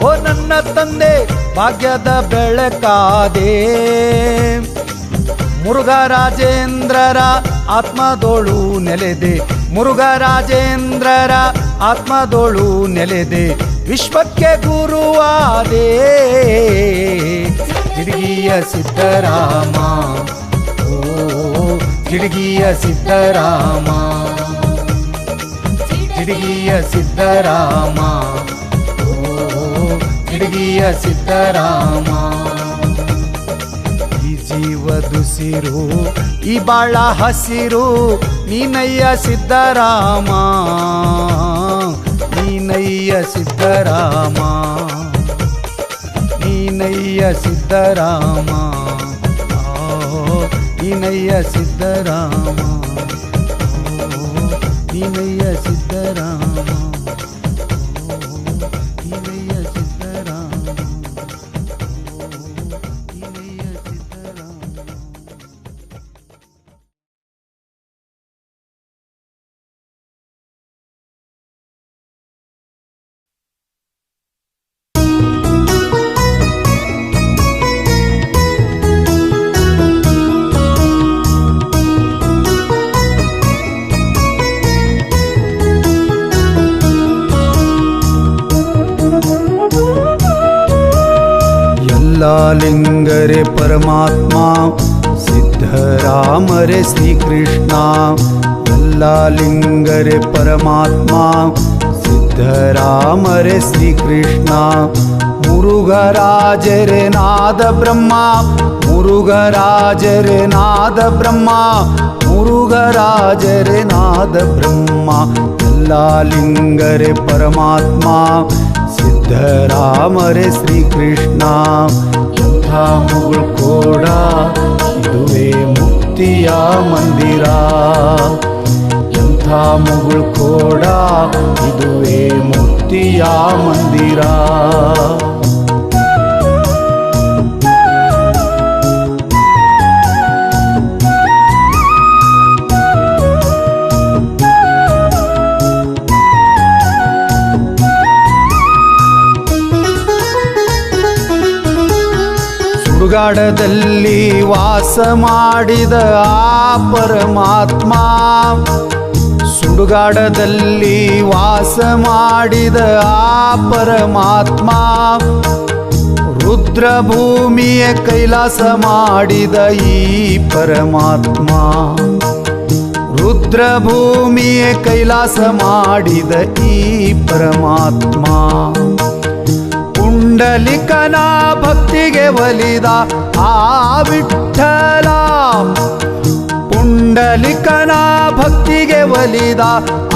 ಓ ನನ್ನ ತಂದೆ ಭಾಗ್ಯದ ಬೆಳಕಾದೆ ಮುರುಘರಾಜೇಂದ್ರರ ಆತ್ಮದೋಳು ನೆಲೆದೆ ಮುರುಘರಾಜೇಂದ್ರರ ಆತ್ಮದೋಳು ನೆಲೆದೆ ವಿಶ್ವಕ್ಕೆ ಗುರುವಾದೆ ಜಿಡಗಿಯ ಸಿದ್ದರಾಮ ಜಿಡಗಿಯ ಸಿದ್ದರಾಮ ಜಿಡಗಿಯ ಸಿದ್ದರಾಮ ಜಿಡಗಿಯ ಸಿದ್ದರಾಮ ಜೀವದುಸಿರು ಈ ಬಾಳ ಹಸಿರು ನೀನಯ್ಯ ಸಿದ್ದರಾಮ ನೀನಯ್ಯ ಸಿದ್ದರಾಮ ನೀನಯ್ಯ ಸಿದ್ದರಾಮ ನೀನಯ್ಯ ಸಿದ್ದರಾಮ ನೀನಯ್ಯ ಸಿದ್ದರಾಮ ನೀನಯ್ಯ ಸಿದ್ದರಾಮ ಲಿಂಗರೆ ಪರಮಾತ್ಮ ಸಿದ್ದರಾಮರೆ ಶ್ರೀಕೃಷ್ಣ ಎಲ್ಲ ಲಿಂಗರೆ ಪರಮಾತ್ಮ ಸಿದ್ದರಾಮರೆ ಶ್ರೀಕೃಷ್ಣ ಮುರುಘರಾಜರೆ ನಾದ ಬ್ರಹ್ಮ ಮುರುಘರಾಜರೆ ನಾದ ಬ್ರಹ್ಮ ಮುರುಘರಾಜರೆ ನಾದ ಬ್ರಹ್ಮ ಎಲ್ಲ ಲಿಂಗರೆ ಪರಮಾತ್ಮ ಸಿದ್ದರಾಮರೆ ಶ್ರೀಕೃಷ್ಣ ಎಂಥ ಮುಗುಳ್ ಕೋಡ ಇದುವೇ ಮುಕ್ತಿಯ ಮಂದಿರ ಎಂಥ ಮುಗುಳ್ ಕೋಡ ಇದುವೇ ಮುಕ್ತಿಯ ಮಂದಿರ ಸುಡುಗಾಡದಲ್ಲಿ ವಾಸ ಮಾಡಿದ ಆ ಪರಮಾತ್ಮ ಸುಡುಗಾಡದಲ್ಲಿ ವಾಸ ಮಾಡಿದ ಆ ಪರಮಾತ್ಮ ರುದ್ರಭೂಮಿಯ ಕೈಲಾಸ ಮಾಡಿದ ಈ ಪರಮಾತ್ಮ ರುದ್ರಭೂಮಿಯ ಕೈಲಾಸ ಮಾಡಿದ ಈ ಪರಮಾತ್ಮ ಪುಂಡಲಿಕನ ಭಕ್ತಿಗೆ ಒಲಿದ ಆ ವಿಠ್ಠಲ ಪುಂಡಲಿಕನ ಭಕ್ತಿಗೆ ಒಲಿದ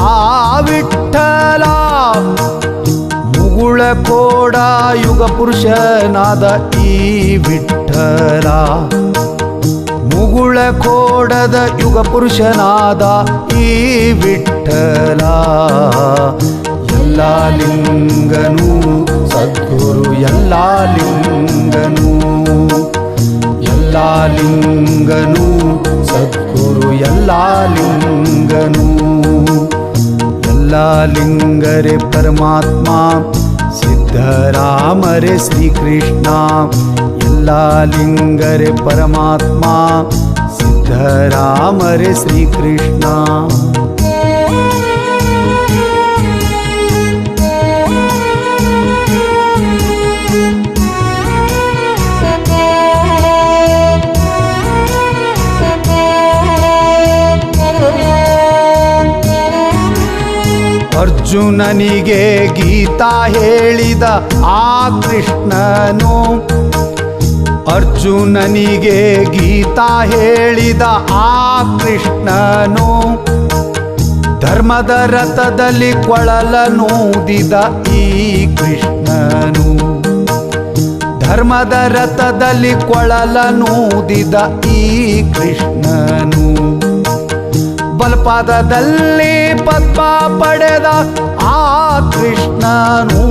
ಆ ವಿಠ್ಠಲ ಮುಗುಳ ಕೋಡ ಯುಗ ಪುರುಷನಾದ ಈ ವಿಠ್ಠಲ ಮುಗುಳ ಕೋಡದ ಯುಗ ಪುರುಷನಾದ ಈ ವಿಠ್ಠಲ ಎಲ್ಲ ಲಿಂಗನು ಸದ್ಗುರು ಎಲ್ಲ ಲಿಂಗನು ಎಲ್ಲ ಲಿಂಗನು ಸದ್ಗುರು ಎಲ್ಲ ಲಿಂಗನು ಎಲ್ಲ ಲಿಂಗರೆ ಪರಮಾತ್ಮ ಸಿದ್ಧ ಸಿದ್ಧರಾಮರೇ ಶ್ರೀಕೃಷ್ಣ ಎಲ್ಲ ಲಿಂಗರೇ ಪರಮಾತ್ಮ ಸಿದ್ಧರಾಮರೇ ಶ್ರೀಕೃಷ್ಣ ಅರ್ಜುನನಿಗೆ ಗೀತಾ ಹೇಳಿದ ಆ ಕೃಷ್ಣನು ಅರ್ಜುನನಿಗೆ ಗೀತಾ ಹೇಳಿದ ಆ ಕೃಷ್ಣನು ಧರ್ಮದ ರಥದಲ್ಲಿ ಕೊಳಲನೂದಿದ ಈ ಕೃಷ್ಣನು ಧರ್ಮದ ರಥದಲ್ಲಿ ಕೊಳಲನೂದಿದ ಈ ಕೃಷ್ಣನು ಬಲಪಾದದಲ್ಲಿ ಪದ್ಮ ಪಡೆದ ಆ ಕೃಷ್ಣನು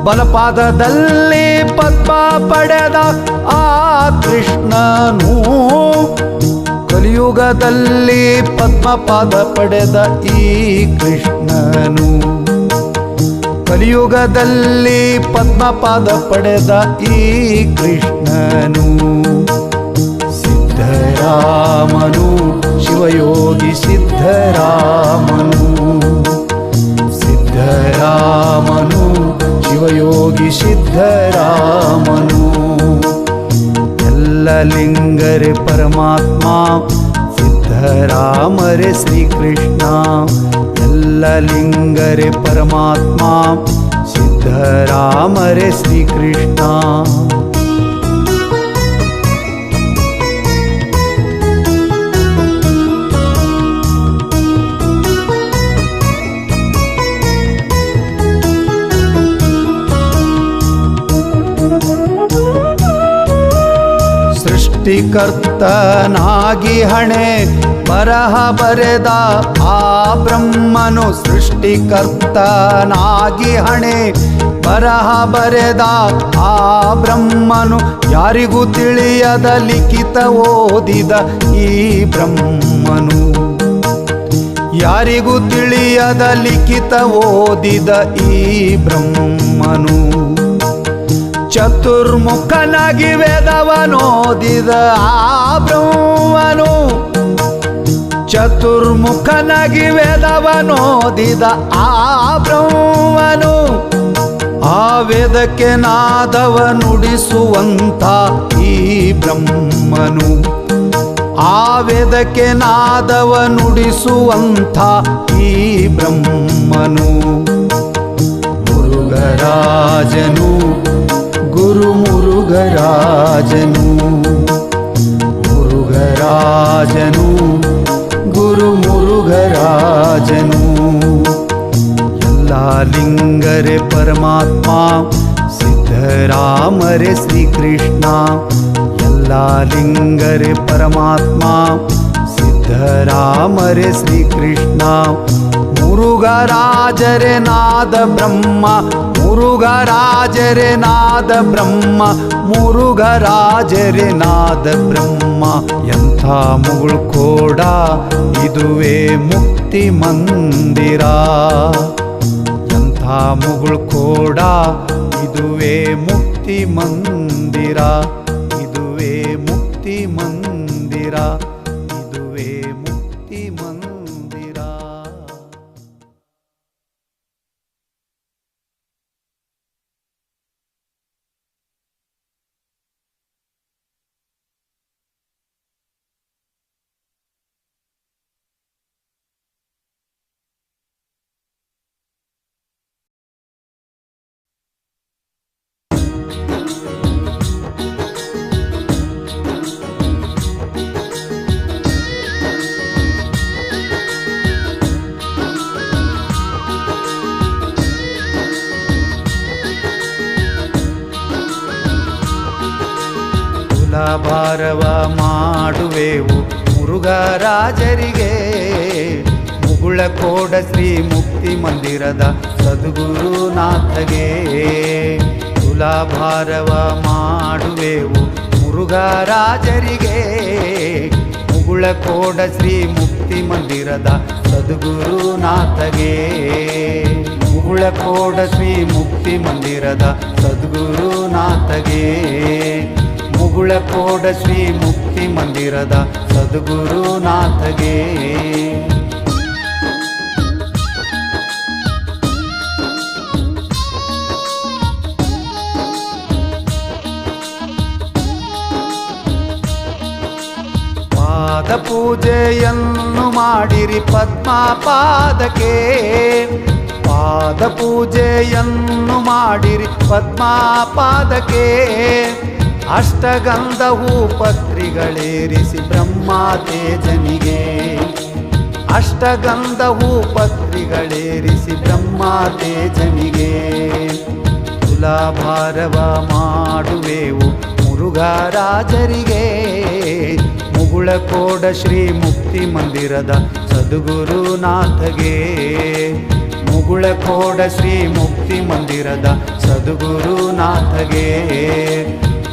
ಬಲಪಾದದಲ್ಲಿ ಪದ್ಮ ಪಡೆದ ಆ ಕೃಷ್ಣನು ಕಲಿಯುಗದಲ್ಲಿ ಪದ್ಮಪಾದ ಪಡೆದ ಈ ಕೃಷ್ಣನು ಕಲಿಯುಗದಲ್ಲಿ ಪದ್ಮಪಾದ ಪಡೆದ ಈ ಕೃಷ್ಣನು ಸಿದ್ಧರಾಮನು ಶಿವಯೋಗಿ ಸಿದ್ಧರಾಮನು ಸಿದ್ಧರಾಮನು ಶಿವಯೋಗಿ ಸಿದ್ಧರಾಮನು ಎಲ್ಲ ಲಿಂಗರೇ ಪರಮಾತ್ಮ ಸಿದ್ಧರಾಮರೇ ಶ್ರೀಕೃಷ್ಣ ಎಲ್ಲ ಲಿಂಗರೇ ಪರಮಾತ್ಮ ಸಿದ್ಧರಾಮರೇ ಶ್ರೀಕೃಷ್ಣ ಸೃಷ್ಟಿಕರ್ತನಾಗಿ ಹಣೆ ಬರಹ ಬರೆದ ಆ ಬ್ರಹ್ಮನು ಸೃಷ್ಟಿಕರ್ತನಾಗಿ ಹಣೆ ಬರಹ ಬರೆದ ಆ ಬ್ರಹ್ಮನು ಯಾರಿಗೂ ತಿಳಿಯದ ಲಿಖಿತ ಓದಿದ ಈ ಬ್ರಹ್ಮನು ಯಾರಿಗೂ ತಿಳಿಯದ ಲಿಖಿತ ಓದಿದ ಈ ಬ್ರಹ್ಮನು ಚತುರ್ಮುಖನಾಗಿ ವೇದವನೋದಿದ ಆ ಬ್ರಹ್ಮನು ಚತುರ್ಮುಖನಾಗಿ ವೇದವನೋದಿದ ಆ ಬ್ರಹ್ಮನು ಆ ವೇದಕ್ಕೆ ನಾದವ ನುಡಿಸುವಂಥ ಈ ಬ್ರಹ್ಮನು ಆ ವೇದಕ್ಕೆ ನಾದವ ನುಡಿಸುವಂಥ ಈ ಬ್ರಹ್ಮನು ಮುರುಘರಾಜನು ಗುರು ಮುರುಘರಾಜನು ಮುರುಘರಾಜನು ಗುರು ಮುರುಘರಾಜನು ಎಲ್ಲ ಲಿಂಗರೇ ಪರಮಾತ್ಮ ಸಿದ್ಧರಾಮರೇ ಶ್ರೀಕೃಷ್ಣ ಎಲ್ಲ ಲಿಂಗರೇ ಪರಮಾತ್ಮ ಸಿದ್ಧರಾಮರೇ ಶ್ರೀಕೃಷ್ಣ ಮುರುಘರಾಜರೇ ನಾದ ಬ್ರಹ್ಮ ಮುರುಘರಾಜರೇ ನಾದ ಬ್ರಹ್ಮ ಮುರುಘರಾಜರೇ ನಾದ ಬ್ರಹ್ಮ ಎಂಥ ಮುಗುಳ್ ಕೋಡ ಇದುವೇ ಮುಕ್ತಿ ಮಂದಿರ ಎಂಥ ಮುಗುಳ್ ಕೋಡ ಇದುವೇ ಮುಕ್ತಿ ಮಂದಿರ ಇದುವೇ ಮುಕ್ತಿ ಮಂದಿರ ಇದುವೇ ಮುಕ್ತಿ ಮಂದಿರ ಭಾರವ ಮಾಡುವೆವು ಮುರುಘರಾಜರಿಗೆ ಮುಗುಳ ಕೋಡ ಶ್ರೀ ಮುಕ್ತಿ ಮಂದಿರದ ಸದ್ಗುರುನಾಥಗೆ ತುಲಾಭಾರವ ಮಾಡುವೆವು ಮುರುಘರಾಜರಿಗೆ ಮುಗುಳ ಕೋಡ ಶ್ರೀ ಮುಕ್ತಿ ಮಂದಿರದ ಸದ್ಗುರುನಾಥಗೆ ಮುಗುಳಕೋಡ ಶ್ರೀ ಮುಕ್ತಿ ಮಂದಿರದ ಸದ್ಗುರುನಾಥಗೆ ಮುಗುಳಕೋಡ ಶ್ರೀ ಮುಕ್ತಿ ಮಂದಿರದ ಸದ್ಗುರುನಾಥಗೆ ಪಾದ ಪೂಜೆಯನ್ನು ಮಾಡಿರಿ ಪದ್ಮಪಾದಕ್ಕೆ ಪಾದ ಪೂಜೆಯನ್ನು ಮಾಡಿರಿ ಪದ್ಮಪಾದಕ್ಕೆ ಅಷ್ಟಗಂಧ ಹೂ ಪತ್ರಿಗಳೇರಿಸಿ ಬ್ರಹ್ಮ ತೇಜನಿಗೆ ಅಷ್ಟಗಂಧ ಹೂ ಪತ್ರಿಗಳೇರಿಸಿ ಬ್ರಹ್ಮ ತೇಜನಿಗೆ ತುಲಾಭಾರವ ಮಾಡುವೆವು ಮುರುಘರಾಜರಿಗೆ ಮುಗುಳಕೋಡ ಶ್ರೀ ಮುಕ್ತಿ ಮಂದಿರದ ಸದ್ಗುರುನಾಥಗೆ ಮುಗುಳಕೋಡ ಶ್ರೀ ಮುಕ್ತಿ ಮಂದಿರದ ಸದ್ಗುರುನಾಥಗೆ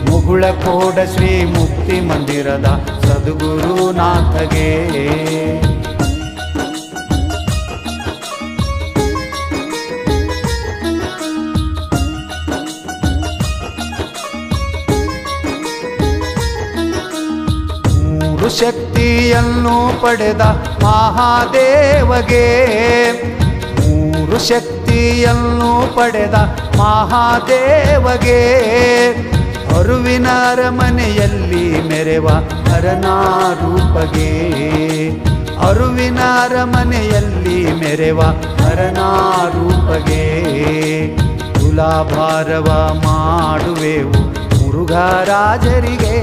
ಮುಗುಳಕೋಡ ಶ್ರೀ ಮುಕ್ತಿ ಮಂದಿರದ ಸದ್ಗುರುನಾಥಗೆ ಮೂರು ಶಕ್ತಿಯನ್ನು ಪಡೆದ ಮಹಾದೇವಗೆ ಮೂರು ಶಕ್ತಿಯನ್ನು ಪಡೆದ ಮಹಾದೇವಗೆ ಅರುವಿನ ಅರಮನೆಯಲ್ಲಿ ಮೆರೆವ ಹರನಾರೂಪಗೆ ಅರುವಿನ ಅರಮನೆಯಲ್ಲಿ ಮೆರೆವ ಹರನಾರೂಪಗೆ ತುಲಾಭಾರವ ಮಾಡುವೆವು ಮುರುಘರಾಜರಿಗೆ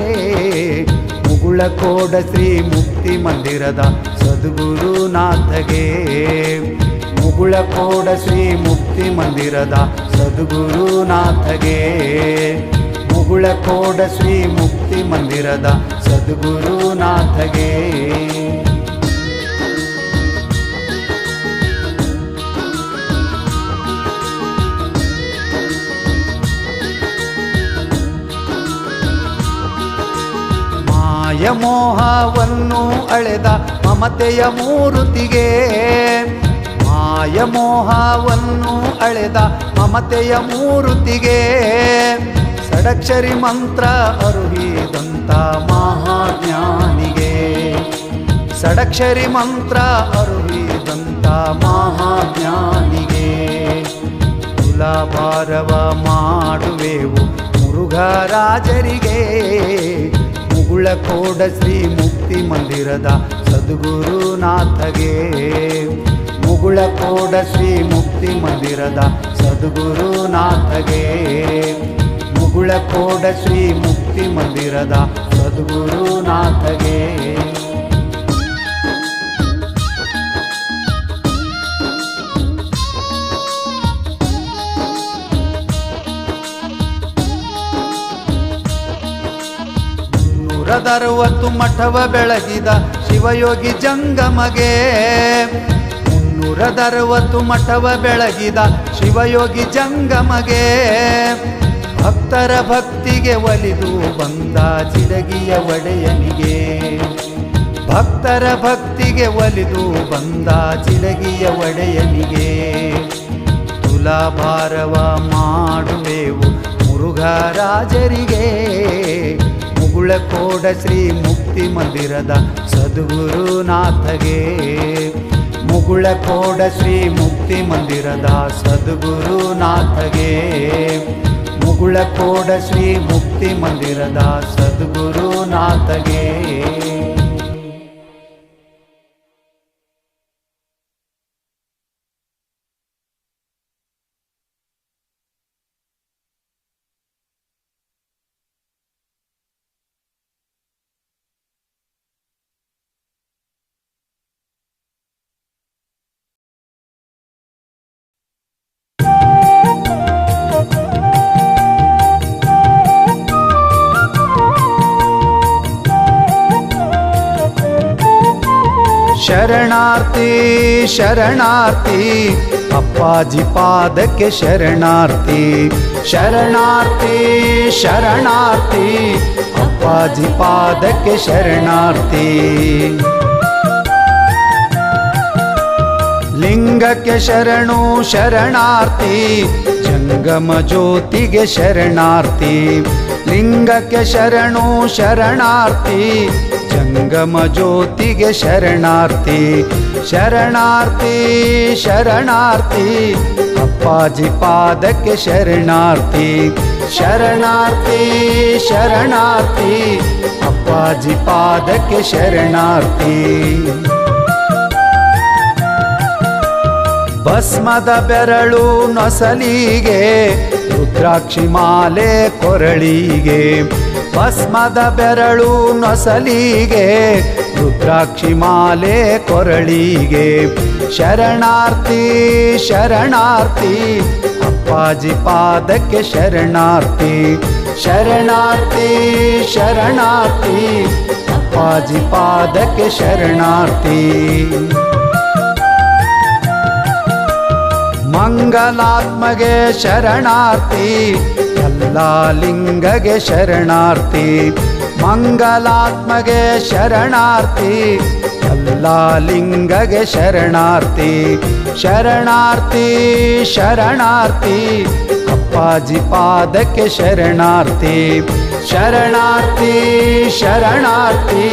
ಮುಗುಳಕೋಡ ಶ್ರೀ ಮುಕ್ತಿ ಮಂದಿರದ ಸದ್ಗುರುನಾಥಗೆ ಮುಗುಳಕೋಡ ಶ್ರೀ ಮುಕ್ತಿ ಮಂದಿರದ ಸದ್ಗುರುನಾಥಗೆ ಮುಗುಳಕೋಡ ಶ್ರೀ ಮುಕ್ತಿ ಮಂದಿರದ ಸದ್ಗುರುನಾಥಗೆ ಮಾಯಮೋಹವನ್ನು ಅಳೆದ ಮಮತೆಯ ಮೂರುತಿಗೆ ಮಾಯಮೋಹವನ್ನು ಅಳೆದ ಮಮತೆಯ ಮೂರುತಿಗೆ ಷಡಕ್ಷರಿ ಮಂತ್ರ ಅರುಹಿದಂತ ಮಹಾಜ್ಞಾನಿಗೆ ಷಡಕ್ಷರಿ ಮಂತ್ರ ಅರುಹಿದಂತ ಮಹಾಜ್ಞಾನಿಗೆ ತುಲಾಭಾರವ ಮಾಡುವೆವು ಮುರುಘರಾಜರಿಗೆ ಮುಗುಳಕೋಡ ಶ್ರೀ ಮುಕ್ತಿ ಮಂದಿರದ ಸದ್ಗುರುನಾಥಗೆ ಮುಗುಳಕೋಡ ಶ್ರೀ ಮುಕ್ತಿ ಮಂದಿರದ ಸದ್ಗುರುನಾಥಗೆ ಮುಗುಳಕೋಡ ಶ್ರೀ ಮುಕ್ತಿ ಮಂದಿರದ ಸದ್ಗುರುನಾಥಗೆ ಮುನ್ನೂರದರವತ್ತು ಮಠವ ಬೆಳಗಿದ ಶಿವಯೋಗಿ ಜಂಗಮಗೆ ಮುನ್ನೂರದರವತ್ತು ಮಠವ ಬೆಳಗಿದ ಶಿವಯೋಗಿ ಜಂಗಮಗೆ ಭಕ್ತರ ಭಕ್ತಿಗೆ ಒಲಿದು ಬಂದ ಜಿಡಗಿಯ ಒಡೆಯನಿಗೆ ಭಕ್ತರ ಭಕ್ತಿಗೆ ಒಲಿದು ಬಂದ ಜಿಡಗಿಯ ಒಡೆಯನಿಗೆ ತುಲಾಭಾರವ ಮಾಡುವೆವು ಮುರುಘರಾಜರಿಗೆ ಮುಗುಳಕೋಡ ಶ್ರೀ ಮುಕ್ತಿ ಮಂದಿರದ ಸದ್ಗುರುನಾಥಗೆ ಮುಗುಳಕೋಡ ಶ್ರೀ ಮುಕ್ತಿ ಮಂದಿರದ ಸದ್ಗುರುನಾಥಗೆ ಮುಗುಳಕೋಡ ಶ್ರೀ ಮುಕ್ತಿ ಮಂದಿರದ ಸದ್ಗುರುನಾಥಗೆ ಶರಣಾರ್ಥಿ ಶರಣಾರ್ಥಿ ಅಪ್ಪಾಜಿ ಪಾದಕ್ಕೆ ಶರಣಾರ್ಥಿ ಶರಣಾರ್ಥಿ ಶರಣಾರ್ಥಿ ಅಪ್ಪಾಜಿ ಪಾದಕ್ಕೆ ಶರಣಾರ್ಥಿ ಲಿಂಗಕ್ಕೆ ಶರಣು ಶರಣಾರ್ಥಿ ಜಂಗಮ ಜ್ಯೋತಿಗೆ ಶರಣಾರ್ಥಿ ಲಿಂಗಕ್ಕೆ ಶರಣು ಶರಣಾರ್ಥಿ ಜಂಗಮ ಜ್ಯೋತಿಗೆ ಶರಣಾರ್ಥಿ ಶರಣಾರ್ಥಿ ಶರಣಾರ್ಥಿ ಅಪ್ಪಾಜಿ ಪಾದಕ್ಕೆ ಶರಣಾರ್ಥಿ ಶರಣಾರ್ಥಿ ಶರಣಾರ್ಥಿ ಅಪ್ಪಾಜಿ ಪಾದಕ್ಕೆ ಶರಣಾರ್ಥಿ ಭಸ್ಮದ ಬೆರಳು ನೊಸಲಿಗೆ ರುದ್ರಾಕ್ಷಿ ಮಾಲೆ ಕೊರಳಿಗೆ ಭಸ್ಮದ ಬೆರಳು ನೊಸಲಿಗೆ ರುದ್ರಾಕ್ಷಿ ಮಾಲೆ ಕೊರಳಿಗೆ ಶರಣಾರ್ಥಿ ಶರಣಾರ್ಥಿ ಅಪ್ಪಾಜಿ ಪಾದಕ್ಕೆ ಶರಣಾರ್ಥಿ ಶರಣಾರ್ಥಿ ಶರಣಾರ್ಥಿ ಅಪ್ಪಾಜಿ ಪಾದಕ್ಕೆ ಶರಣಾರ್ಥಿ ಮಂಗಲಾತ್ಮಗೆ ಶರಣಾರ್ಥಿ ಎಲ್ಲ ಲಿಂಗಗೆ ಶರಣಾರ್ಥಿ ಮಂಗಲಾತ್ಮಗೆ ಶರಣಾರ್ಥಿ ಎಲ್ಲ ಲಿಂಗಗೆ ಶರಣಾರ್ಥಿ ಶರಣಾರ್ಥಿ ಶರಣಾರ್ಥಿ ಅಪ್ಪಾಜಿ ಪಾದಕ್ಕೆ ಶರಣಾರ್ಥಿ ಶರಣಾರ್ಥಿ ಶರಣಾರ್ಥಿ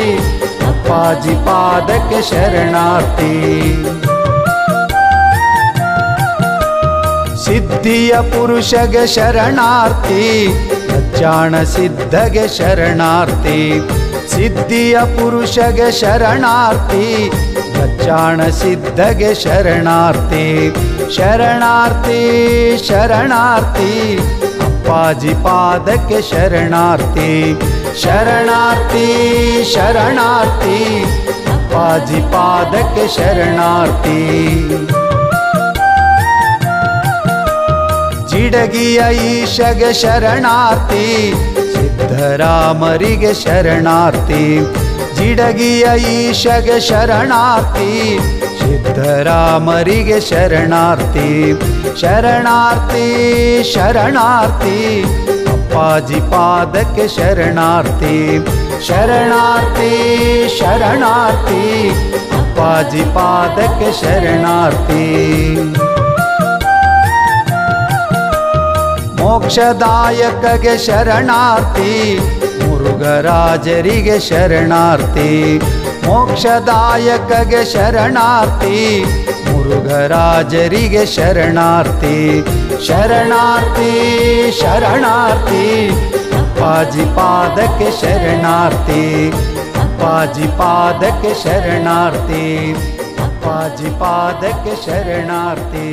ಅಪ್ಪಾಜಿ ಪಾದಕ್ಕೆ ಶರಣಾರ್ಥಿ ಸಿದ್ಧಿಯ ಪುರುಷಗೆ ಶರಣಾರ್ಥಿ ಕಚ್ಚಾಣ ಸಿದ್ಧಗೆ ಶರಣಾರ್ಥಿ ಸಿದ್ಧಿಯ ಪುರುಷಗೆ ಶರಣಾರ್ಥಿ ಕಚ್ಚಾಣ ಸಿದ್ಧಗೆ ಶರಣಾರ್ಥಿ ಶರಣಾರ್ಥಿ ಶರಣಾರ್ಥಿ ಅಪ್ಪಾಜಿ ಪಾದಕ್ಕೆ ಶರಣಾರ್ಥಿ ಶರಣಾರ್ಥಿ ಶರಣಾರ್ಥಿ ಅಪ್ಪಾಜಿ ಪಾದಕ್ಕೆ ಶರಣಾರ್ಥಿ ಜಿಡಗಿಯ ಈಶಗೆ ಶರಣಾರ್ಥಿ ಸಿದ್ಧರಾಮರಿಗೆ ಶರಣಾರ್ಥಿ ಜಿಡಗಿಯ ಈಶಗೆ ಶರಣಾರ್ಥಿ ಸಿದ್ಧರಾಮರಿಗೆ ಶರಣಾರ್ಥಿ ಶರಣಾರ್ಥಿ ಶರಣಾರ್ಥಿ ಅಪ್ಪಾಜಿ ಪಾದಕ್ಕೆ ಶರಣಾರ್ಥಿ ಶರಣಾರ್ಥಿ ಶರಣಾರ್ಥಿ ಅಪ್ಪಾಜಿ ಪಾದಕ್ಕೆ ಶರಣಾರ್ಥಿ ಮೋಕ್ಷದಾಯಕಗೆ ಶರಣಾರ್ಥಿ ಮುರುಘರಾಜರಿಗೆ ಶರಣಾರ್ಥಿ ಮೋಕ್ಷದಾಯಕಗೆ ಶರಣಾರ್ಥಿ ಮುರುಘರಾಜರಿಗೆ ಶರಣಾರ್ಥಿ ಶರಣಾರ್ಥಿ ಶರಣಾರ್ಥಿ ಅಪ್ಪಾಜಿ ಪಾದಕ್ಕೆ ಶರಣಾರ್ಥಿ ಅಪ್ಪಾಜಿ ಪಾದಕ್ಕೆ ಶರಣಾರ್ಥಿ ಅಪ್ಪಾಜಿ ಪಾದಕ್ಕೆ ಶರಣಾರ್ಥಿ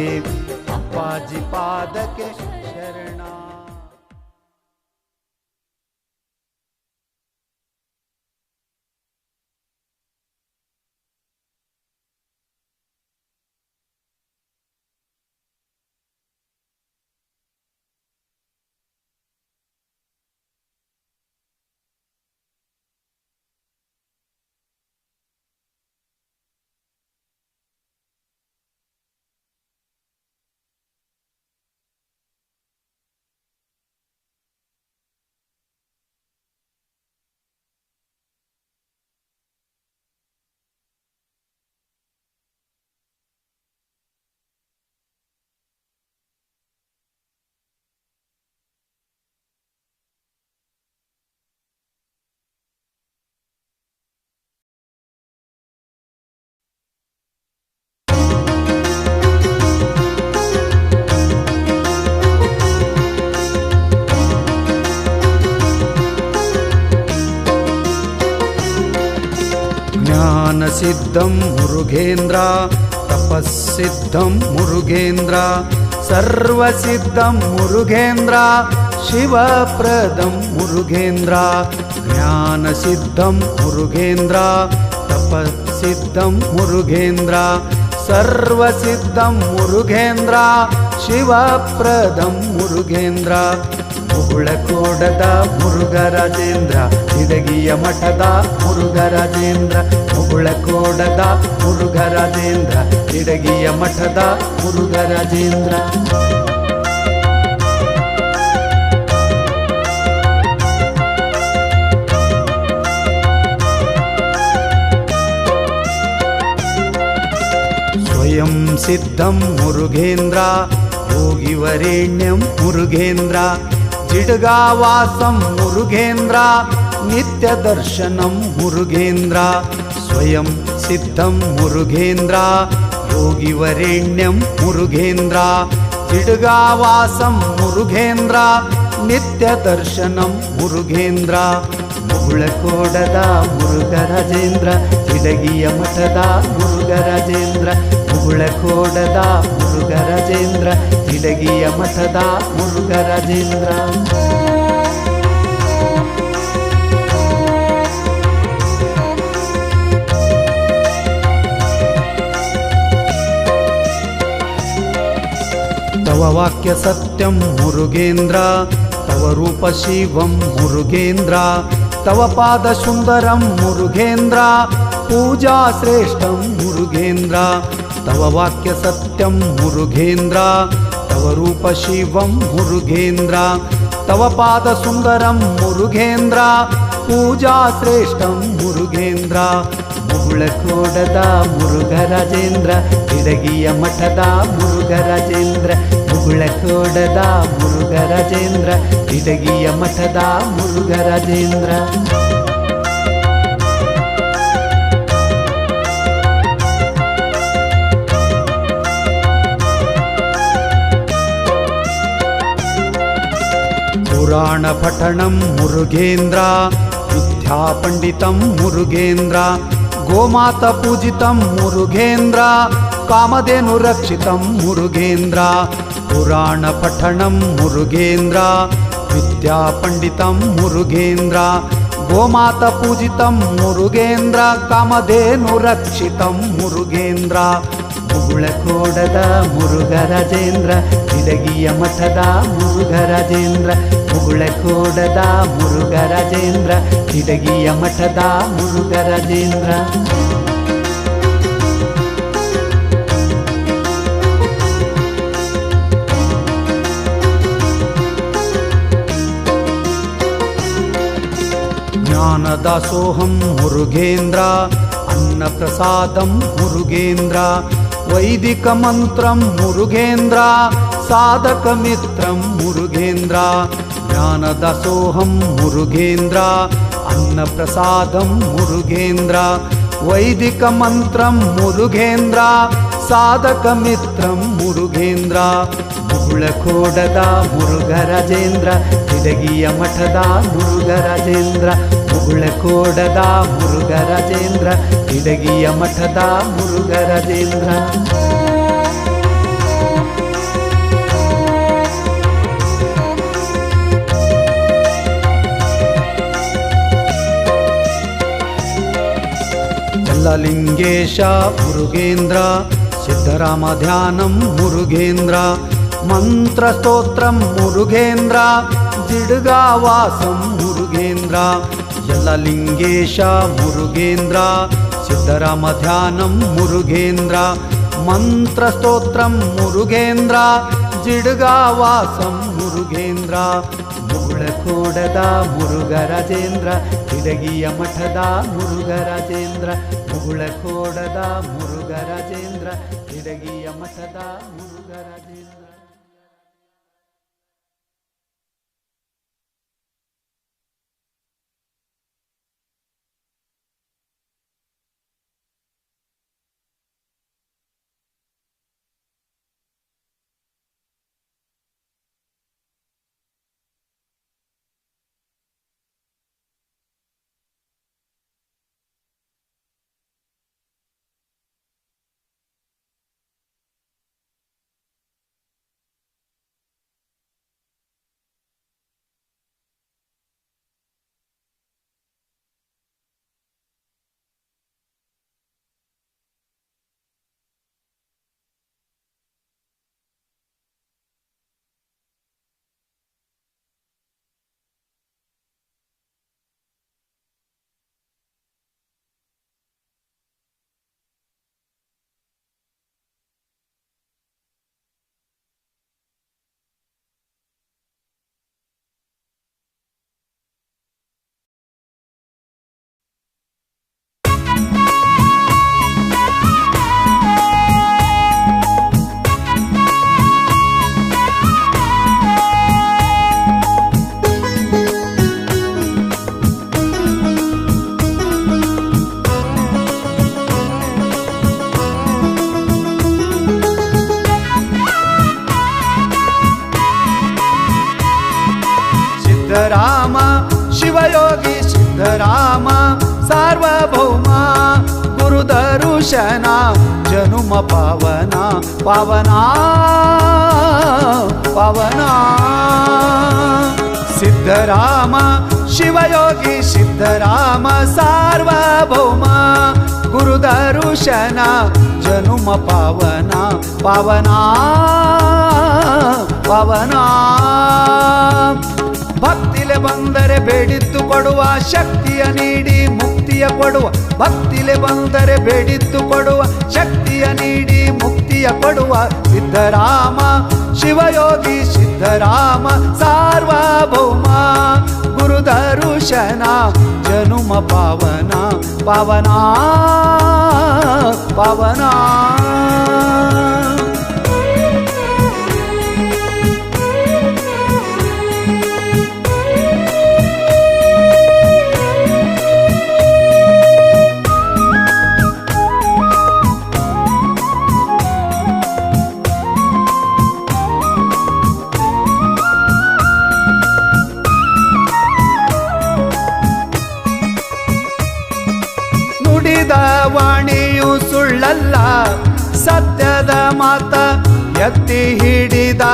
ಅಪ್ಪಾಜಿ ಪಾದಕ್ಕೆ ಶರಣ ಜ್ಞಾನಸಿದ್ಧಂ ಮುರುಘೇಂದ್ರ ತಪಸ್ಸಿದ್ಧಂ ಮುರುಘೇಂದ್ರ ಸರ್ವಸಿದ್ಧಂ ಮುರುಘೇಂದ್ರ ಶಿವಪ್ರದಂ ಮುರುಘೇಂದ್ರ ಜ್ಞಾನಸಿದ್ಧಂ ಮುರುಘೇಂದ್ರ ತಪಸ್ಸಿದ್ಧಂ ಮುರುಘೇಂದ್ರ ಸರ್ವಸಿದ್ಧಂ ಮುರುಘೇಂದ್ರ ಶಿವಪ್ರದಂ ಮುರುಘೇಂದ್ರ ಮುಗುಳಕೋಡದ ಮುರುಘರಾಜೇಂದ್ರ ಇಡಗಿಯ ಮಠದ ಮುರುಘರಾಜೇಂದ್ರ ಮುಗುಳಕೋಡದ ಮುರುಘರಾಜೇಂದ್ರ ಇಡಗಿಯ ಮಠದ ಮುರುಘರಾಜೇಂದ್ರ ಸ್ವಯಂ सिद्धं मुरुगेन्द्र योगिवरेण्यं मुरुगेन्द्र जिडगावासं मुरुगेन्द्र नित्यदर्शनं मुरुगेन्द्र स्वयं सिद्धं मुरुगेन्द्र योगिवरेण्यं मुरुगेन्द्र जिडगावासं मुरुगेन्द्र नित्यदर्शनं मुरुगेन्द्र ಮುಗುಳಕೋಡದ ಮುರುಘರಾಜೇಂದ್ರ ತಿಡಗಿಯ ಮಠದ ಮುರುಘರಾಜೇಂದ್ರ ಮುಗುಳಕೋಡದ ಮುರುಘರಾಜೇಂದ್ರ ತಿಡಗಿಯ ಮಠದ ಮುರುಘರಾಜೇಂದ್ರ तव वाक्य सत्यं मुरुगेन्द्र तव रूप शिवं मुरुगेन्द्र तव पाद सुंदरं मुरुगेन्द्र पूजा श्रेष्ठं मुरुगेन्द्र तव वाक्य सत्यं मुरुगेन्द्र तव रूप शिवं मुरुगेन्द्र तव पाद सुंदरं मुरुगेन्द्र पूजा श्रेष्ठं मुरुगेन्द्र ಮುಗುಳಕೋಡದ ಮುರುಘರಾಜೇಂದ್ರ ತಿಡಗಿಯ ಮಠದ ಮುರುಘರಾಜೇಂದ್ರ ಮುಗುಳಕೋಡದ ಮುರುಘರಾಜೇಂದ್ರ ತಿಡಗಿಯ ಮಠದ ಮುರುಘರಾಜೇಂದ್ರ ಪುರಾಣ ಪಠಣಂ ಮುರುಗೇಂದ್ರ ವಿದ್ಯಾ ಪಂಡಿತಂ ಮುರುಗೇಂದ್ರ गोमाता पूजितं मुरुगेन्द्र कामधेनु रक्षितं मुरुगेन्द्र पुराण पठनं मुरुगेन्द्र विद्या पंडितं मुरुगेन्द्र गोमाता पूजितं मुरुगेन्द्र कामधेनु रक्षितं मुरुगेन्द्र ಮುಗುಳಕೋಡದ ಮುರುಘರಾಜೇಂದ್ರ ತಿಡಗಿಯ ಮಠದ ಮುರುಘರಾಜೇಂದ್ರ ಮುಗುಳಕೋಡದ ಮುರುಘರಾಜೇಂದ್ರ ತಿಡಗಿಯ ಮಠದ ಮುರುಘರಾಜೇಂದ್ರ ಜ್ಞಾನದಾಸೋಹಂ ಮುರುಗೇಂದ್ರ ಅನ್ನಪ್ರಸಾದಂ ಮುರುಗೇಂದ್ರ वैदिक मंत्रं मुरुगेन्द्र साधक मित्रं मुरुगेन्द्र ज्ञानदासोहं मुरुगेन्द्र अन्नप्रसादं मुरुगेन्द्र वैदिक मंत्रं मुरुगेन्द्र साधक मित्रं मुरुगेन्द्र ಮುಗುಳಕೋಡದ ಮುರುಘರಾಜೇಂದ್ರ ತಿಡಗಿಯ ಮಠದ ಮುರುಘರಾಜೇಂದ್ರ ಮುಗುಳಕೋಡದ ಮುರುಘರಾಜೇಂದ್ರ ತಿಡಗಿಯ ಮಠದ ಮುರುಘರಾಜೇಂದ್ರ ಯಲ್ಲಲಿಂಗೇಶ ಮುರುಗೇಂದ್ರ ಸಿದ್ಧರಾಮ ಧ್ಯಾನಂ ಮುರುಗೇಂದ್ರ ಮಂತ್ರ ಸ್ತೋತ್ರಂ ಮುರುಗೇಂದ್ರ ಜಿಡ್ಗಾವಾಸಂ ಮುರುಗೇಂದ್ರ ಯಲ್ಲಲಿಂಗೇಶ ಮುರುಗೇಂದ್ರ ಸಿದ್ಧರಾಮ ಧ್ಯಾನಂ ಮುರುಗೇಂದ್ರ ಮಂತ್ರ ಸ್ತೋತ್ರಂ ಮುರುಗೇಂದ್ರ ಜಿಡ್ಗಾವಾಸಂ ಮುರುಗೇಂದ್ರ ಮುಗುಳಕೋಡದ ಮುರುಘರಾಜೇಂದ್ರ ತಿಡಗಿಯ ಮಠದ ಮುರುಘರಾಜೇಂದ್ರ ಮುಗುಳಕೋಡದ ಮುರುಘರಾಜೇಂದ್ರ ತಿಡಗಿಯ ಮಠದ ಮುರುಘರಾಜೇಂದ್ರ ಸಿದ್ಧರಾಮ ಶಿವಯೋಗಿ ಸಿದ್ಧರಾಮ ಸಾರ್ವಭೌಮ ಗುರುದರುಶನ ಜನುಮ ಪಾವನ ಪಾವನ ಪಾವನ ಸಿದ್ಧರಾಮ ಶಿವಯೋಗಿ ಸಿದ್ಧರಾಮ ಸಾರ್ವಭೌಮ ಗುರುದರುಶನ ಜನುಮ ಪಾವನ ಪಾವನ ಪಾವನ ಭಕ್ತಿಲೆ ಬಂದರೆ ಬೇಡಿದ್ದು ಕೊಡುವ ಶಕ್ತಿಯ ನೀಡಿ ಮುಕ್ತಿಯ ಕೊಡುವ ಭಕ್ತಿಲೆ ಬಂದರೆ ಬೇಡಿದ್ದು ಕೊಡುವ ಶಕ್ತಿಯ ನೀಡಿ ಮುಕ್ತಿಯ ಕೊಡುವ ಸಿದ್ಧರಾಮ ಶಿವಯೋಗಿ ಸಿದ್ಧರಾಮ ಸಾರ್ವಭೌಮ ಗುರುದರುಶನ ಜನುಮ ಪಾವನ ಪಾವನ ಪಾವನ ನುಡಿದ ವಾಣಿಯು ಸುಳ್ಳಲ್ಲ ಸತ್ಯದ ಮಾತ ಎತ್ತಿ ಹಿಡಿದ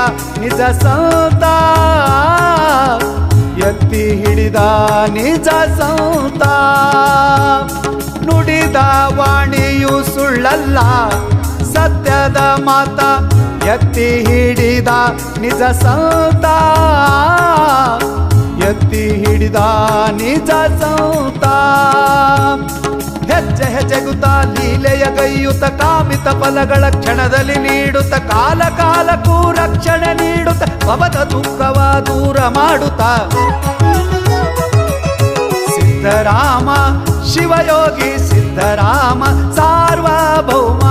ನಿಜ ಸಂತ ಎತ್ತಿ ಹಿಡಿದ ನಿಜ ಸಂತ ನುಡಿದ ವಾಣಿಯು ಸುಳ್ಳಲ್ಲ ಸತ್ಯದ ಮಾತ ಎತ್ತಿ ಹಿಡಿದ ನಿಜ ಸಂತ ಎತ್ತಿ ಹಿಡಿದ ನಿಜ ಸಂತ ಹೆಜ್ಜೆ ಹೆಜ್ಜೆಗುತ್ತ ಲೀಲೆಯ ಗೈಯುತ್ತ ಕಾಮಿತ ಫಲಗಳ ಕ್ಷಣದಲ್ಲಿ ನೀಡುತ್ತ ಕಾಲ ಕಾಲಕ್ಕೂ ರಕ್ಷಣೆ ನೀಡುತ್ತ ಭವದ ದುಃಖವ ದೂರ ಮಾಡುತ್ತ ಸಿದ್ಧರಾಮ ಶಿವಯೋಗಿ ಸಿದ್ಧರಾಮ ಸಾರ್ವಭೌಮ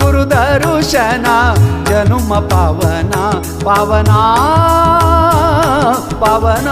ಗುರುದರುಶನ ಜನುಮ ಪಾವನ ಪಾವನ ಪಾವನ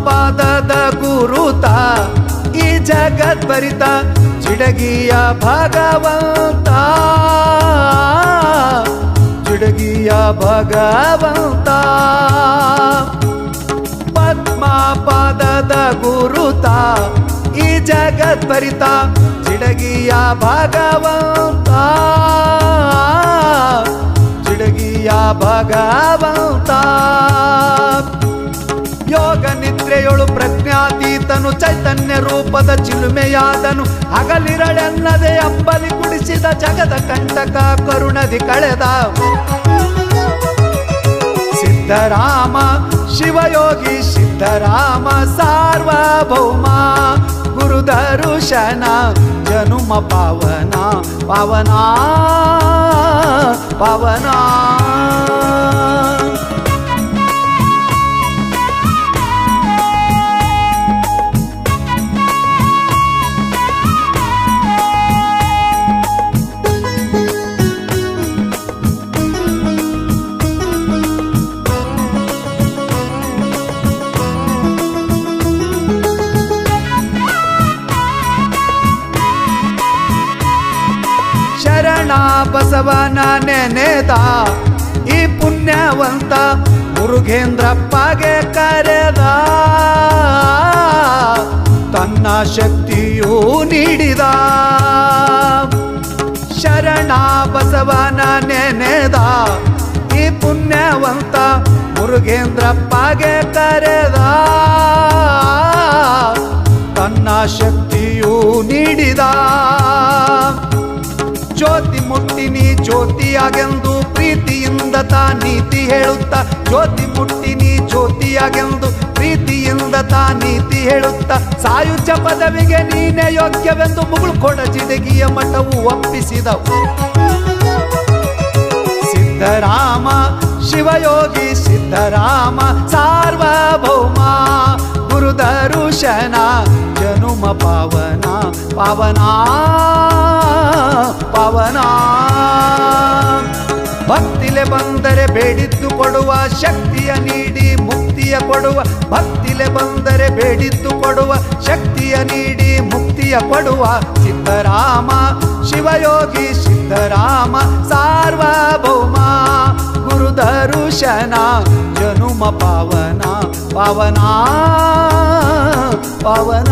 ಪಾದದ ಗುರುತ ಈ ಜಗದ್ಭರಿತ ಚಿಡಗಿಯ ಭಗವಂತ ಚಿಡಗಿಯ ಭಗವಂತ ಪದ್ಮ ಪಾದದ ಗುರುತ ಈ ಜಗದ್ಭರಿತ ಚಿಡಗಿಯ ಭಗವಂತ ಚಿಡಗಿಯ ಭಗವಂತ ಯೋಗ ನಿದ್ರೆಯೊಳು ಪ್ರಜ್ಞಾತೀತನು ಚೈತನ್ಯ ರೂಪದ ಚಿಲುಮೆಯಾದನು ಹಗಲಿರಳೆನ್ನದೆ ಅಂಬಲಿ ಕುಡಿಸಿದ ಜಗದ ಕಂಟಕ ಕರುಣದಿ ಕಳೆದ ಸಿದ್ಧರಾಮ ಶಿವಯೋಗಿ ಸಿದ್ಧರಾಮ ಸಾರ್ವಭೌಮ ಗುರುದರುಶನ ಜನುಮ ಪಾವನ ಪಾವನ ಪಾವನ ಶರಣ ಬಸವನ ನೆನೆದ ಈ ಪುಣ್ಯವಂತ ಮುರುಘೇಂದ್ರಪ್ಪಗೆ ಕರೆದ ತನ್ನ ಶಕ್ತಿಯೂ ನೀಡಿದ ಶರಣ ಬಸವನ ನೆನೆದ ಈ ಪುಣ್ಯವಂತ ಮುರುಘೇಂದ್ರಪ್ಪಗೆ ಕರೆದ ತನ್ನ ಶಕ್ತಿಯೂ ನೀಡಿದ ಜ್ಯೋತಿ ಮುಟ್ಟಿನಿ ಜ್ಯೋತಿಯಾಗೆಂದು ಪ್ರೀತಿಯಿಂದ ತಾ ನೀತಿ ಹೇಳುತ್ತ ಜ್ಯೋತಿ ಮುಟ್ಟಿನಿ ಜ್ಯೋತಿಯಾಗೆಂದು ಪ್ರೀತಿಯಿಂದ ತಾ ನೀತಿ ಹೇಳುತ್ತ ಸಾಯುಜ್ಯ ಪದವಿಗೆ ನೀನೇ ಯೋಗ್ಯವೆಂದು ಮುಗುಳ್ಕೊಡ ಜಿಡಗಿಯ ಮಠವು ಒಪ್ಪಿಸಿದವು ಸಿದ್ಧರಾಮ ಶಿವಯೋಗಿ ಸಿದ್ಧರಾಮ ಸಾರ್ವಭೌಮ ಗುರುದರು ದರುಶನ ಜನುಮ ಪಾವನ ಪಾವನ ಪಾವನ. ಭಕ್ತಿಲೆ ಬಂದರೆ ಬೇಡಿದ್ದು ಕೊಡುವ ಶಕ್ತಿಯ ನೀಡಿ ಮುಕ್ತಿಯ ಕೊಡುವ. ಭಕ್ತಿಲೆ ಬಂದರೆ ಬೇಡಿದ್ದು ಕೊಡುವ ಶಕ್ತಿಯ ನೀಡಿ ಮುಕ್ತಿಯ ಕೊಡುವ. ಸಿದ್ಧರಾಮ ಶಿವಯೋಗಿ ಸಿದ್ಧರಾಮ ಸಾರ್ವಭೌಮ ಗುರು ದರುಶನ ಜನುಮ ಪಾವನ ಪಾವನ ಪಾವನ.